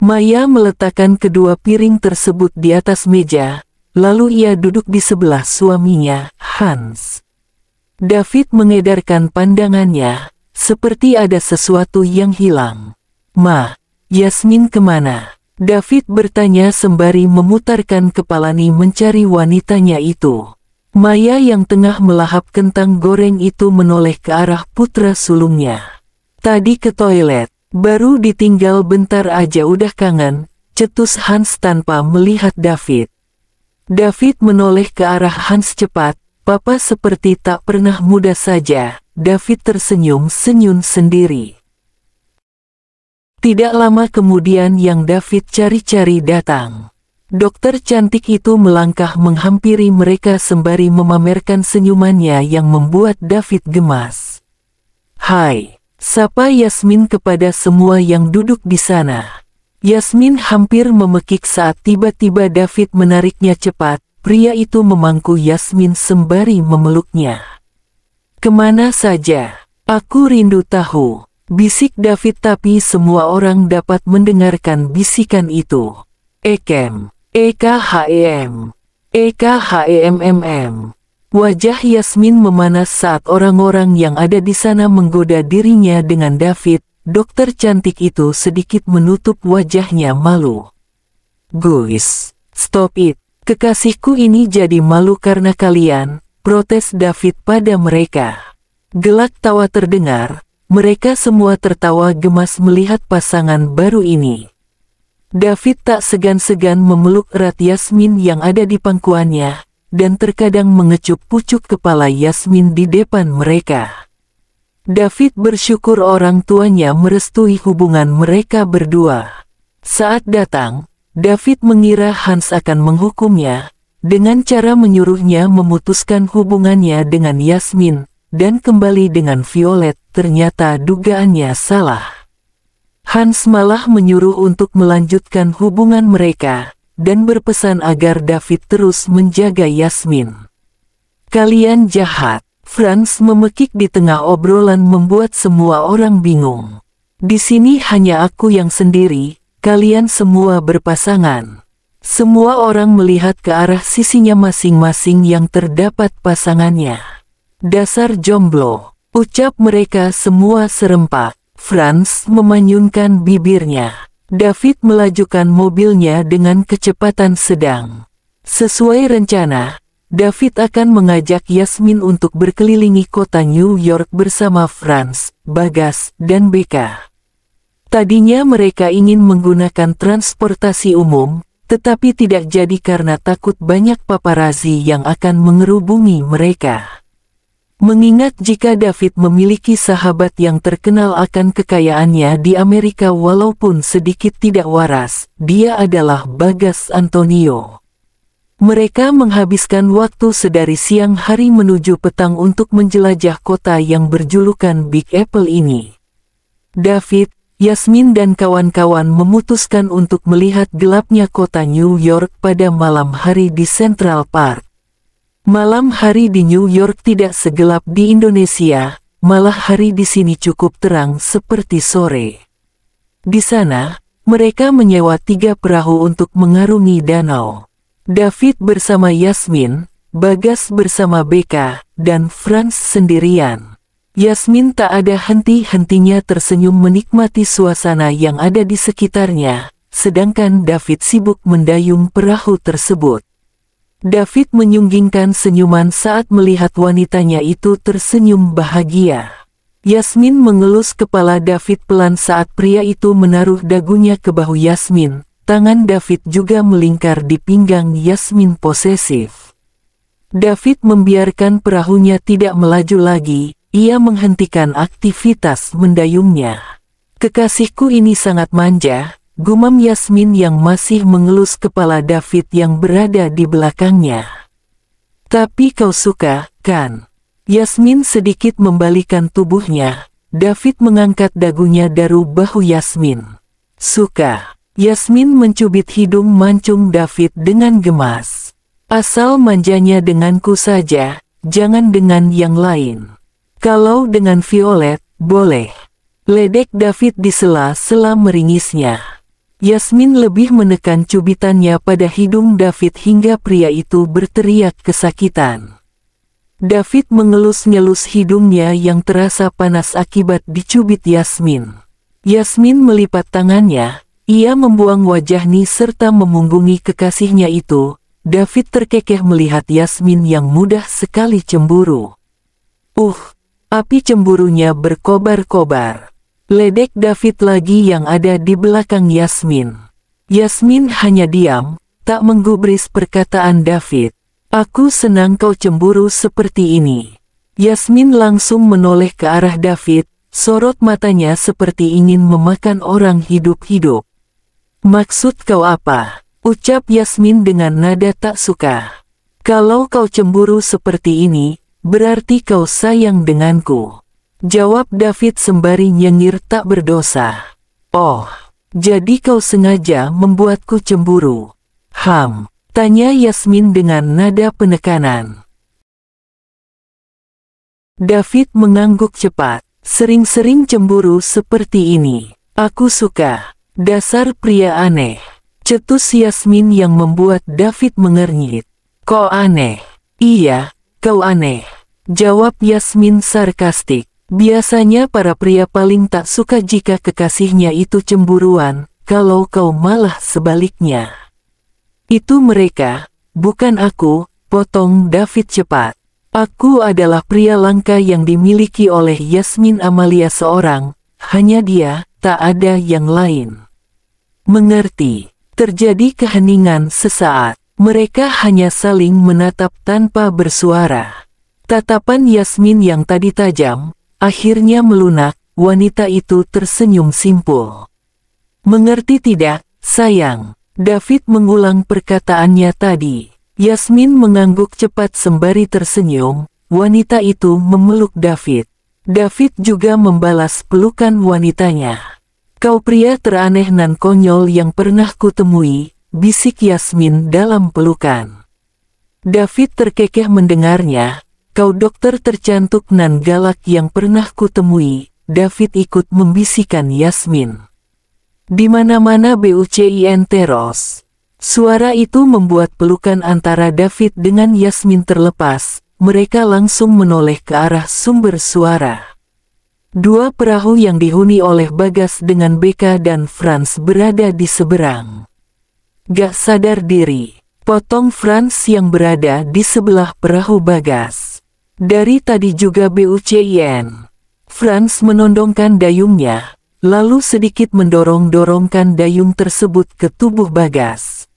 Maya meletakkan kedua piring tersebut di atas meja, lalu ia duduk di sebelah suaminya, Hans. David mengedarkan pandangannya, seperti ada sesuatu yang hilang. "Ma, Yasmin kemana?" David bertanya sembari memutarkan kepalanya mencari wanitanya itu. Maya yang tengah melahap kentang goreng itu menoleh ke arah putra sulungnya. "Tadi ke toilet. Baru ditinggal bentar aja udah kangen," cetus Hans tanpa melihat David. David menoleh ke arah Hans cepat. "Papa seperti tak pernah muda saja." David tersenyum-senyum sendiri. Tidak lama kemudian yang David cari-cari datang. Dokter cantik itu melangkah menghampiri mereka sembari memamerkan senyumannya yang membuat David gemas. "Hai," sapa Yasmin kepada semua yang duduk di sana. Yasmin hampir memekik saat tiba-tiba David menariknya cepat. Pria itu memangku Yasmin sembari memeluknya. "Kemana saja? Aku rindu tahu," bisik David, tapi semua orang dapat mendengarkan bisikan itu. "Ekem, EKHEM, EKHEMMM." Wajah Yasmin memanas saat orang-orang yang ada di sana menggoda dirinya dengan David. Dokter cantik itu sedikit menutup wajahnya malu. "Guys, stop it. Kekasihku ini jadi malu karena kalian," protes David pada mereka. Gelak tawa terdengar, mereka semua tertawa gemas melihat pasangan baru ini. David tak segan-segan memeluk erat Yasmin yang ada di pangkuannya, dan terkadang mengecup pucuk kepala Yasmin di depan mereka. David bersyukur orang tuanya merestui hubungan mereka berdua. Saat datang, David mengira Hans akan menghukumnya, dengan cara menyuruhnya memutuskan hubungannya dengan Yasmin, dan kembali dengan Violet. Ternyata dugaannya salah. Hans malah menyuruh untuk melanjutkan hubungan mereka, dan berpesan agar David terus menjaga Yasmin. "Kalian jahat," Franz memekik di tengah obrolan membuat semua orang bingung. "Di sini hanya aku yang sendiri, kalian semua berpasangan." Semua orang melihat ke arah sisinya masing-masing yang terdapat pasangannya. "Dasar jomblo," ucap mereka semua serempak. Franz memanyunkan bibirnya. David melajukan mobilnya dengan kecepatan sedang. Sesuai rencana, David akan mengajak Yasmin untuk berkelilingi kota New York bersama Franz, Bagas, dan Becca. Tadinya mereka ingin menggunakan transportasi umum, tetapi tidak jadi karena takut banyak paparazi yang akan mengerubungi mereka. Mengingat jika David memiliki sahabat yang terkenal akan kekayaannya di Amerika walaupun sedikit tidak waras, dia adalah Bagas Antonio. Mereka menghabiskan waktu sedari siang hari menuju petang untuk menjelajah kota yang berjulukan Big Apple ini. David, Yasmin dan kawan-kawan memutuskan untuk melihat gelapnya kota New York pada malam hari di Central Park. Malam hari di New York tidak segelap di Indonesia, malah hari di sini cukup terang seperti sore. Di sana, mereka menyewa 3 perahu untuk mengarungi danau. David bersama Yasmin, Bagas bersama Becca, dan Franz sendirian. Yasmin tak ada henti-hentinya tersenyum menikmati suasana yang ada di sekitarnya, sedangkan David sibuk mendayung perahu tersebut. David menyunggingkan senyuman saat melihat wanitanya itu tersenyum bahagia. Yasmin mengelus kepala David pelan saat pria itu menaruh dagunya ke bahu Yasmin. Tangan David juga melingkar di pinggang Yasmin posesif. David membiarkan perahunya tidak melaju lagi, ia menghentikan aktivitas mendayungnya. "Kekasihku ini sangat manja," gumam Yasmin yang masih mengelus kepala David yang berada di belakangnya. "Tapi kau suka, kan?" Yasmin sedikit membalikan tubuhnya. David mengangkat dagunya dari bahu Yasmin. "Suka." Yasmin mencubit hidung mancung David dengan gemas. "Asal manjanya denganku saja, jangan dengan yang lain. Kalau dengan Violet, Boleh. Ledek David di sela-sela meringisnya. Yasmin lebih menekan cubitannya pada hidung David hingga pria itu berteriak kesakitan. David mengelus-ngelus hidungnya yang terasa panas akibat dicubit Yasmin. Yasmin melipat tangannya, ia membuang wajahnya serta memunggungi kekasihnya itu. David terkekeh melihat Yasmin yang mudah sekali cemburu. Api cemburunya berkobar-kobar. Ledek David lagi yang ada di belakang Yasmin. Yasmin hanya diam, tak menggubris perkataan David. Aku senang kau cemburu seperti ini. Yasmin langsung menoleh ke arah David, sorot matanya seperti ingin memakan orang hidup-hidup. Maksud kau apa? Ucap Yasmin dengan nada tak suka. Kalau kau cemburu seperti ini, berarti kau sayang denganku. Jawab David sembari nyengir tak berdosa. Oh, jadi kau sengaja membuatku cemburu? Tanya Yasmin dengan nada penekanan. David mengangguk cepat. Sering-sering cemburu seperti ini. Aku suka. Dasar pria aneh. Cetus Yasmin yang membuat David mengernyit. Kok aneh? Iya, kau aneh. Jawab Yasmin sarkastik. Biasanya para pria paling tak suka jika kekasihnya itu cemburuan, kalau kau malah sebaliknya. Itu mereka, bukan aku, potong David cepat. Aku adalah pria langka yang dimiliki oleh Yasmin Amalia seorang, hanya dia, tak ada yang lain. Mengerti? Terjadi keheningan sesaat, mereka hanya saling menatap tanpa bersuara. Tatapan Yasmin yang tadi tajam, akhirnya melunak, wanita itu tersenyum simpul. Mengerti tidak, sayang? David mengulang perkataannya tadi. Yasmin mengangguk cepat sembari tersenyum, wanita itu memeluk David. David juga membalas pelukan wanitanya. Kau pria teraneh nan konyol yang pernah kutemui, bisik Yasmin dalam pelukan. David terkekeh mendengarnya. Kau dokter tercantik nan galak yang pernah kutemui, David ikut membisikkan Yasmin. Di mana-mana BUCIN teros. Suara itu membuat pelukan antara David dengan Yasmin terlepas, mereka langsung menoleh ke arah sumber suara. Dua perahu yang dihuni oleh Bagas dengan Beka dan Franz berada di seberang. Gak sadar diri, potong Franz yang berada di sebelah perahu Bagas. Dari tadi juga BUCIN. Franz menondongkan dayungnya, lalu sedikit mendorong-dorongkan dayung tersebut ke tubuh Bagas.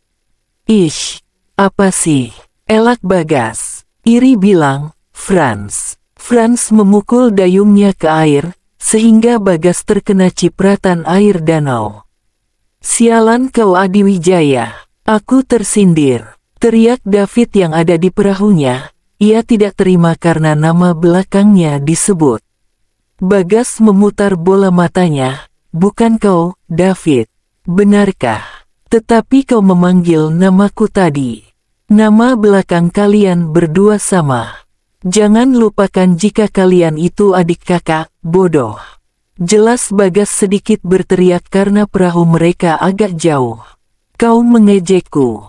Ish, apa sih? Elak Bagas. Iri bilang, Franz. Franz memukul dayungnya ke air, sehingga Bagas terkena cipratan air danau. Sialan kau Adiwijaya, aku tersindir. Teriak David yang ada di perahunya. Ia tidak terima karena nama belakangnya disebut. Bagas memutar bola matanya. Bukan kau, David. Benarkah? Tetapi kau memanggil namaku tadi. Nama belakang kalian berdua sama. Jangan lupakan jika kalian itu adik kakak, bodoh. Jelas Bagas sedikit berteriak karena perahu mereka agak jauh. Kau mengejekku.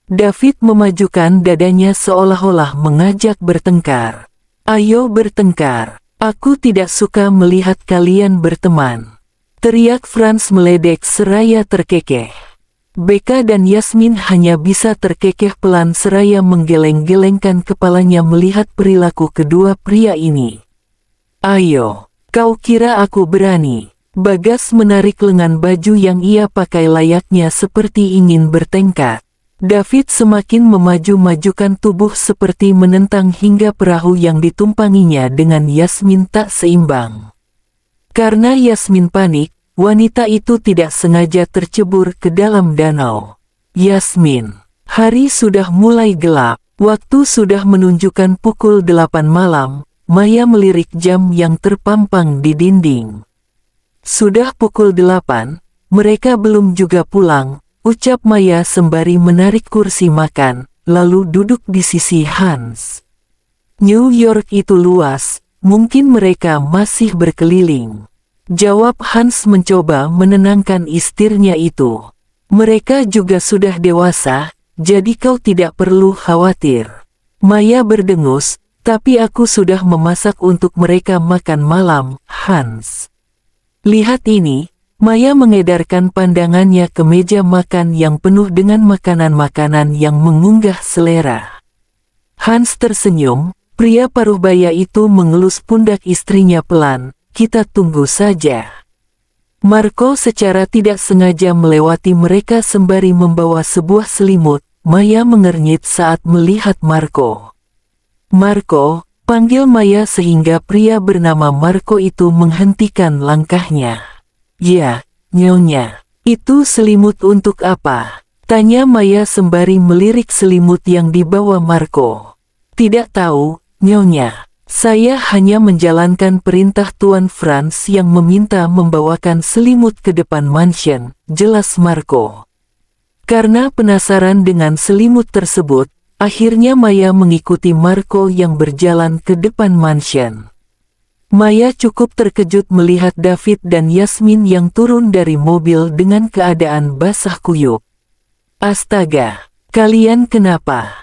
David memajukan dadanya seolah-olah mengajak bertengkar. Ayo bertengkar. Aku tidak suka melihat kalian berteman. Teriak Franz meledek seraya terkekeh. Beka dan Yasmin hanya bisa terkekeh pelan seraya menggeleng-gelengkan kepalanya melihat perilaku kedua pria ini. Ayo, kau kira aku berani? Bagas menarik lengan baju yang ia pakai layaknya seperti ingin bertengkar. David semakin memaju-majukan tubuh seperti menentang hingga perahu yang ditumpanginya dengan Yasmin tak seimbang. Karena Yasmin panik, wanita itu tidak sengaja tercebur ke dalam danau. Yasmin. Hari sudah mulai gelap, waktu sudah menunjukkan pukul 8 malam, Maya melirik jam yang terpampang di dinding. Sudah pukul 8, mereka belum juga pulang. Ucap Maya sembari menarik kursi makan, lalu duduk di sisi Hans. New York itu luas, mungkin mereka masih berkeliling. Jawab Hans mencoba menenangkan istrinya itu. Mereka juga sudah dewasa, jadi kau tidak perlu khawatir. Maya berdengus, tapi aku sudah memasak untuk mereka makan malam, Hans. Lihat ini. Maya mengedarkan pandangannya ke meja makan yang penuh dengan makanan-makanan yang mengunggah selera. Hans tersenyum, pria paruh-baya itu mengelus pundak istrinya pelan, kita tunggu saja. Marco secara tidak sengaja melewati mereka sembari membawa sebuah selimut. Maya mengernyit saat melihat Marco. Marco, panggil Maya sehingga pria bernama Marco itu menghentikan langkahnya. Ya, Nyonya. Itu selimut untuk apa? Tanya Maya sembari melirik selimut yang dibawa Marco. Tidak tahu, Nyonya. Saya hanya menjalankan perintah Tuan Franz yang meminta membawakan selimut ke depan mansion, jelas Marco. Karena penasaran dengan selimut tersebut, akhirnya Maya mengikuti Marco yang berjalan ke depan mansion. Maya cukup terkejut melihat David dan Yasmin yang turun dari mobil dengan keadaan basah kuyup. Astaga, kalian kenapa?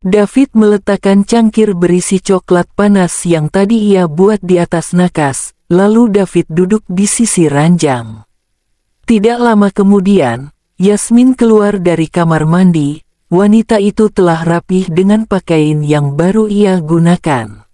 David meletakkan cangkir berisi coklat panas yang tadi ia buat di atas nakas, lalu David duduk di sisi ranjang. Tidak lama kemudian, Yasmin keluar dari kamar mandi. Wanita itu telah rapih dengan pakaian yang baru ia gunakan.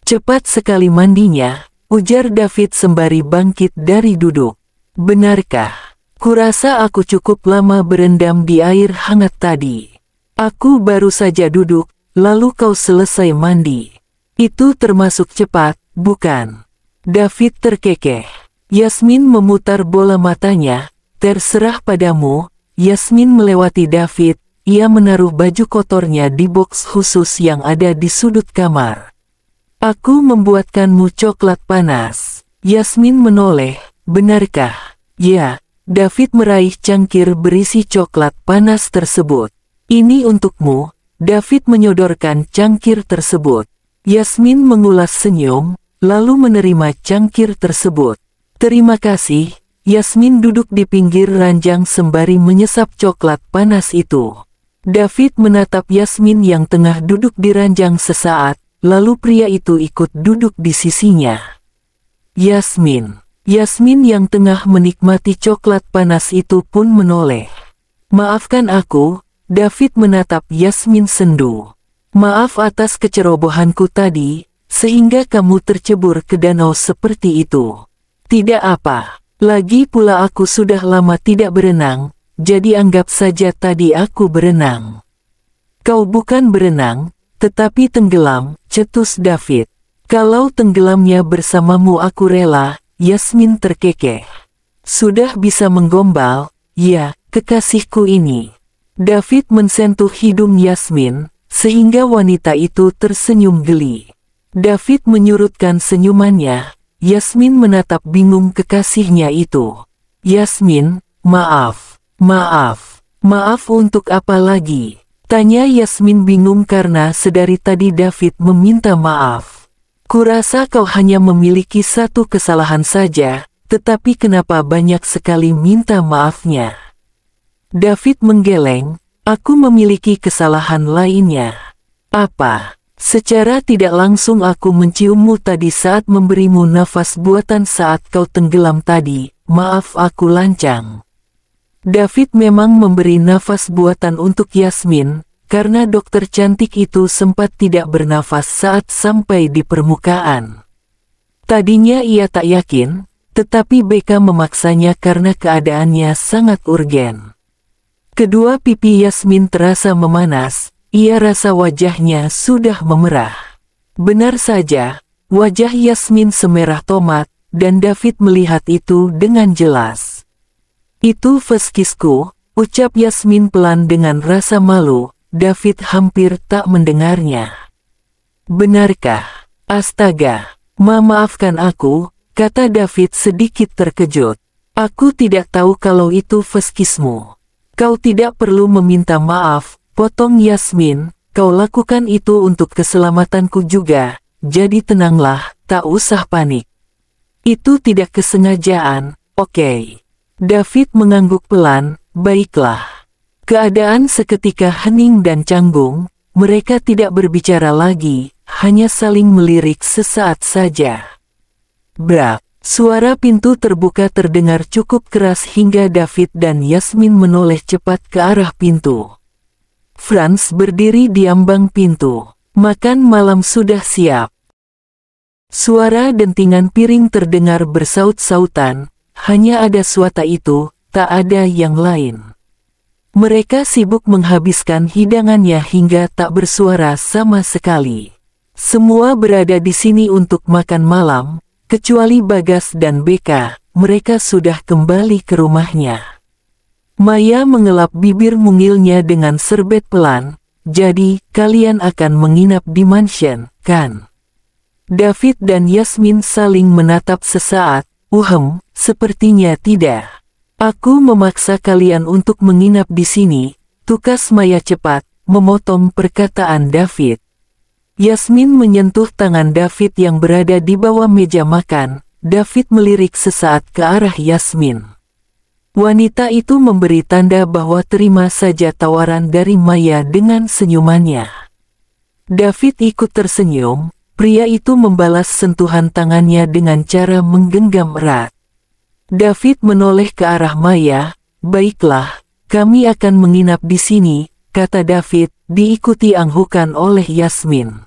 Cepat sekali mandinya, ujar David sembari bangkit dari duduk. Benarkah? Kurasa aku cukup lama berendam di air hangat tadi. Aku baru saja duduk, lalu kau selesai mandi. Itu termasuk cepat, bukan? David terkekeh. Yasmin memutar bola matanya, terserah padamu. Yasmin melewati David, ia menaruh baju kotornya di box khusus yang ada di sudut kamar. Aku membuatkanmu coklat panas. Yasmin menoleh, benarkah? Ya, David meraih cangkir berisi coklat panas tersebut. Ini untukmu, David menyodorkan cangkir tersebut. Yasmin mengulas senyum, lalu menerima cangkir tersebut. Terima kasih, Yasmin duduk di pinggir ranjang sembari menyesap coklat panas itu. David menatap Yasmin yang tengah duduk di ranjang sesaat. Lalu pria itu ikut duduk di sisinya. Yasmin yang tengah menikmati coklat panas itu pun menoleh. Maafkan aku, David menatap Yasmin sendu. Maaf atas kecerobohanku tadi, sehingga kamu tercebur ke danau seperti itu. Tidak apa, lagi pula aku sudah lama tidak berenang, jadi anggap saja tadi aku berenang. Kau bukan berenang, tetapi tenggelam, cetus David. Kalau tenggelamnya bersamamu aku rela, Yasmin terkekeh. Sudah bisa menggombal, ya, kekasihku ini. David mensentuh hidung Yasmin, sehingga wanita itu tersenyum geli. David menyurutkan senyumannya, Yasmin menatap bingung kekasihnya itu. Yasmin, maaf untuk apa lagi? Tanya Yasmin bingung karena sedari tadi David meminta maaf. Kurasa kau hanya memiliki satu kesalahan saja, tetapi kenapa banyak sekali minta maafnya? David menggeleng, aku memiliki kesalahan lainnya. Apa? Secara tidak langsung aku menciummu tadi saat memberimu nafas buatan saat kau tenggelam tadi, maaf aku lancang. David memang memberi nafas buatan untuk Yasmin, karena dokter cantik itu sempat tidak bernafas saat sampai di permukaan. Tadinya ia tak yakin, tetapi BK memaksanya karena keadaannya sangat urgen. Kedua pipi Yasmin terasa memanas, ia rasa wajahnya sudah memerah. Benar saja, wajah Yasmin semerah tomat, dan David melihat itu dengan jelas. Itu feskisku, ucap Yasmin pelan dengan rasa malu. David hampir tak mendengarnya. Benarkah? Astaga, maafkan aku, kata David sedikit terkejut. Aku tidak tahu kalau itu feskismu. Kau tidak perlu meminta maaf, potong Yasmin, kau lakukan itu untuk keselamatanku juga. jadi tenanglah, tak usah panik. Itu tidak kesengajaan, oke. David mengangguk pelan, baiklah. Keadaan seketika hening dan canggung, mereka tidak berbicara lagi, hanya saling melirik sesaat saja. Brak, suara pintu terbuka terdengar cukup keras hingga David dan Yasmin menoleh cepat ke arah pintu. Franz berdiri di ambang pintu. Makan malam sudah siap. Suara dentingan piring terdengar bersaut-sautan, hanya ada suara itu, tak ada yang lain. Mereka sibuk menghabiskan hidangannya hingga tak bersuara sama sekali. Semua berada di sini untuk makan malam, kecuali Bagas dan Beka, mereka sudah kembali ke rumahnya. Maya mengelap bibir mungilnya dengan serbet pelan, jadi kalian akan menginap di mansion, kan? David dan Yasmin saling menatap sesaat, sepertinya tidak. Aku memaksa kalian untuk menginap di sini, tukas Maya cepat, memotong perkataan David. Yasmin menyentuh tangan David yang berada di bawah meja makan, David melirik sesaat ke arah Yasmin. Wanita itu memberi tanda bahwa terima saja tawaran dari Maya dengan senyumannya. David ikut tersenyum. Pria itu membalas sentuhan tangannya dengan cara menggenggam erat. David menoleh ke arah Maya, baiklah, kami akan menginap di sini, kata David, diikuti anggukan oleh Yasmin.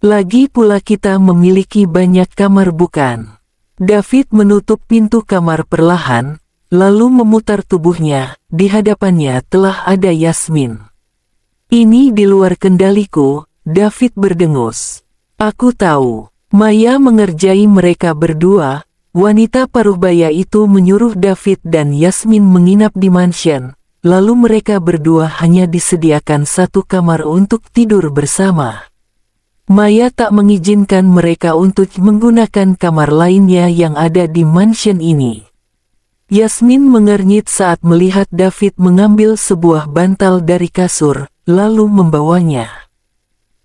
Lagi pula kita memiliki banyak kamar bukan? David menutup pintu kamar perlahan, lalu memutar tubuhnya, di hadapannya telah ada Yasmin. Ini di luar kendaliku, David berdengus. Aku tahu. Maya mengerjai mereka berdua. Wanita paruh-baya itu menyuruh David dan Yasmin menginap di mansion. Lalu mereka berdua hanya disediakan satu kamar untuk tidur bersama. Maya tak mengizinkan mereka untuk menggunakan kamar lainnya yang ada di mansion ini. Yasmin mengernyit saat melihat David mengambil sebuah bantal dari kasur, lalu membawanya.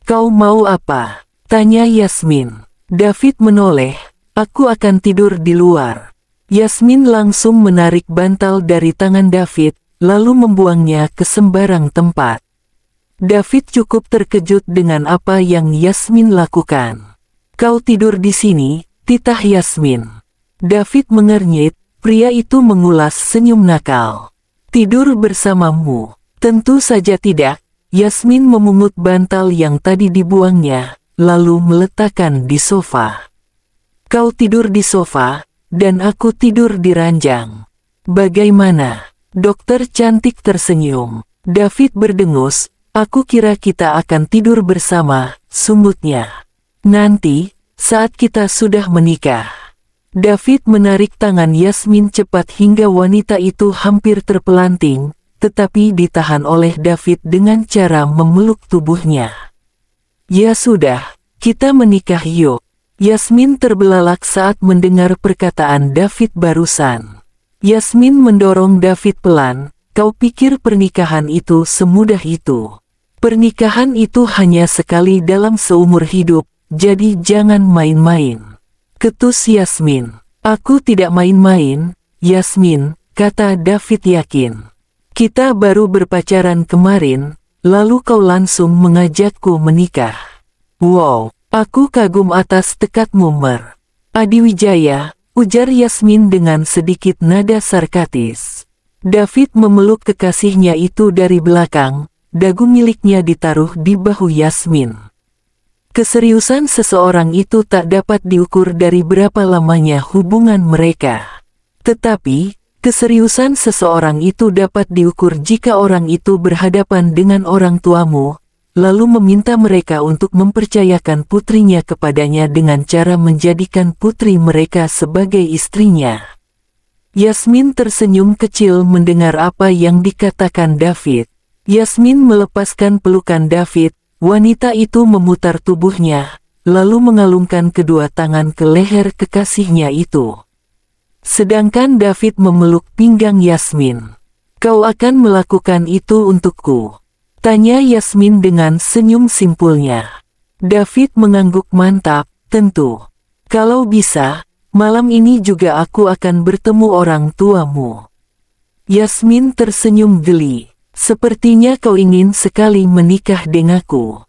Kau mau apa? Tanya Yasmin. David menoleh, aku akan tidur di luar. Yasmin langsung menarik bantal dari tangan David, lalu membuangnya ke sembarang tempat. David cukup terkejut dengan apa yang Yasmin lakukan. Kau tidur di sini, titah Yasmin. David mengernyit, pria itu mengulas senyum nakal. Tidur bersamamu? Tentu saja tidak. Yasmin memungut bantal yang tadi dibuangnya, lalu meletakkan di sofa. Kau tidur di sofa, dan aku tidur di ranjang. Bagaimana? Dokter cantik tersenyum. David berdengus, aku kira kita akan tidur bersama, sumutnya. Nanti, saat kita sudah menikah. David menarik tangan Yasmin cepat hingga wanita itu hampir terpelanting, tetapi ditahan oleh David dengan cara memeluk tubuhnya. Ya sudah, kita menikah yuk. Yasmin terbelalak saat mendengar perkataan David barusan. Yasmin mendorong David pelan, kau pikir pernikahan itu semudah itu? Pernikahan itu hanya sekali dalam seumur hidup, jadi jangan main-main. Ketus Yasmin. Aku tidak main-main, Yasmin, kata David yakin. Kita baru berpacaran kemarin, lalu kau langsung mengajakku menikah. Wow, aku kagum atas tekadmu Mer. Adiwijaya, ujar Yasmin dengan sedikit nada sarkastis. David memeluk kekasihnya itu dari belakang, dagu miliknya ditaruh di bahu Yasmin. Keseriusan seseorang itu tak dapat diukur dari berapa lamanya hubungan mereka. Tetapi, keseriusan seseorang itu dapat diukur jika orang itu berhadapan dengan orang tuamu, lalu meminta mereka untuk mempercayakan putrinya kepadanya dengan cara menjadikan putri mereka sebagai istrinya. Yasmin tersenyum kecil mendengar apa yang dikatakan David. Yasmin melepaskan pelukan David, wanita itu memutar tubuhnya, lalu mengalungkan kedua tangan ke leher kekasihnya itu. Sedangkan David memeluk pinggang Yasmin. Kau akan melakukan itu untukku? Tanya Yasmin dengan senyum simpulnya. David mengangguk mantap, tentu. Kalau bisa, malam ini juga aku akan bertemu orang tuamu. Yasmin tersenyum geli. Sepertinya kau ingin sekali menikah denganku.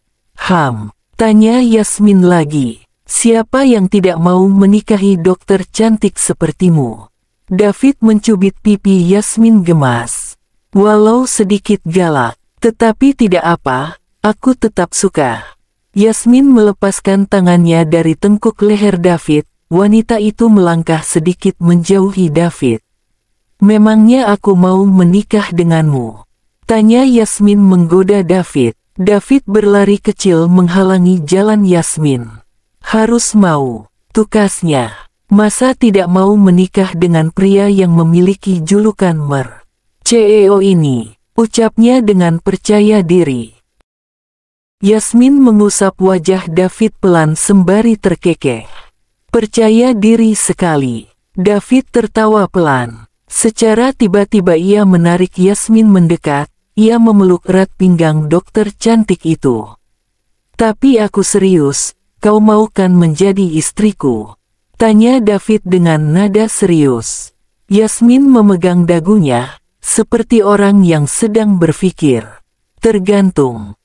Tanya Yasmin lagi. Siapa yang tidak mau menikahi dokter cantik sepertimu? David mencubit pipi Yasmin gemas. Walau sedikit galak, tetapi tidak apa, aku tetap suka. Yasmin melepaskan tangannya dari tengkuk leher David. Wanita itu melangkah sedikit menjauhi David. Memangnya aku mau menikah denganmu? Tanya Yasmin menggoda David. David berlari kecil menghalangi jalan Yasmin. Harus mau, tukasnya. Masa tidak mau menikah dengan pria yang memiliki julukan CEO ini? Ucapnya dengan percaya diri. Yasmin mengusap wajah David pelan sembari terkekeh. Percaya diri sekali. David tertawa pelan. Secara tiba-tiba ia menarik Yasmin mendekat. Ia memeluk erat pinggang dokter cantik itu. Tapi aku serius, kau mau kan menjadi istriku? Tanya David dengan nada serius. Yasmin memegang dagunya, seperti orang yang sedang berpikir. Tergantung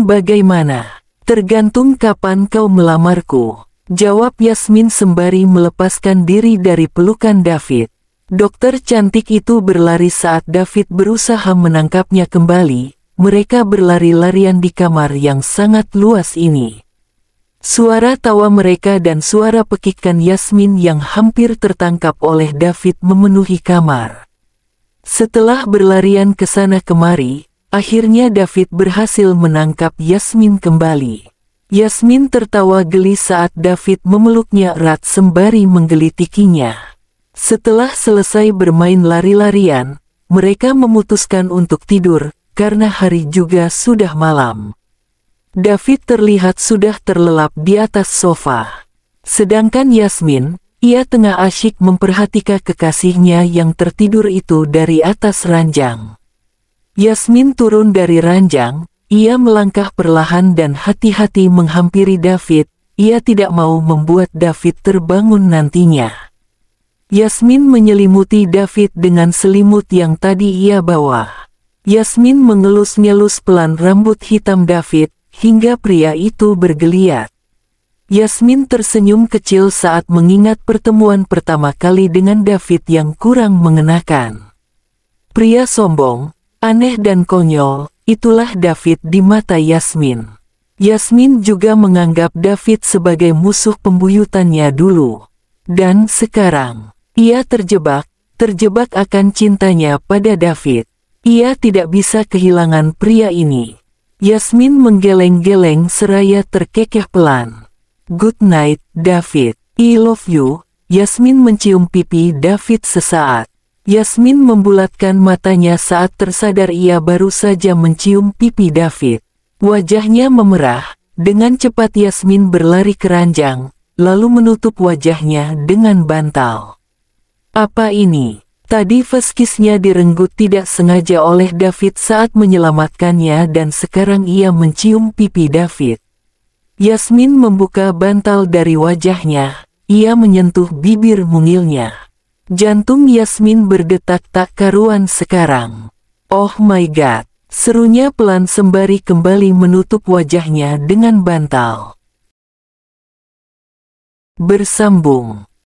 bagaimana? Tergantung kapan kau melamarku. Jawab Yasmin sembari melepaskan diri dari pelukan David. Dokter cantik itu berlari saat David berusaha menangkapnya kembali. Mereka berlari-larian di kamar yang sangat luas ini. Suara tawa mereka dan suara pekikan Yasmin yang hampir tertangkap oleh David memenuhi kamar. Setelah berlarian ke sana kemari, akhirnya David berhasil menangkap Yasmin kembali. Yasmin tertawa geli saat David memeluknya erat sembari menggelitikinya. Setelah selesai bermain lari-larian, mereka memutuskan untuk tidur, karena hari juga sudah malam. David terlihat sudah terlelap di atas sofa. Sedangkan Yasmin, ia tengah asyik memperhatikan kekasihnya yang tertidur itu dari atas ranjang. Yasmin turun dari ranjang, ia melangkah perlahan dan hati-hati menghampiri David, ia tidak mau membuat David terbangun nantinya. Yasmin menyelimuti David dengan selimut yang tadi ia bawa. Yasmin mengelus-ngelus pelan rambut hitam David, hingga pria itu bergeliat. Yasmin tersenyum kecil saat mengingat pertemuan pertama kali dengan David yang kurang mengenakan. Pria sombong, aneh dan konyol, itulah David di mata Yasmin. Yasmin juga menganggap David sebagai musuh pembuyutannya dulu. Dan sekarang, ia terjebak akan cintanya pada David. Ia tidak bisa kehilangan pria ini. Yasmin menggeleng-geleng seraya terkekeh pelan. Good night, David. I love you. Yasmin mencium pipi David sesaat. Yasmin membulatkan matanya saat tersadar ia baru saja mencium pipi David. Wajahnya memerah. Dengan cepat Yasmin berlari ke ranjang, lalu menutup wajahnya dengan bantal. Apa ini? Tadi feskisnya direnggut tidak sengaja oleh David saat menyelamatkannya dan sekarang ia mencium pipi David. Yasmin membuka bantal dari wajahnya, ia menyentuh bibir mungilnya. Jantung Yasmin berdetak tak karuan sekarang. Oh my god, serunya pelan sembari kembali menutup wajahnya dengan bantal. Bersambung.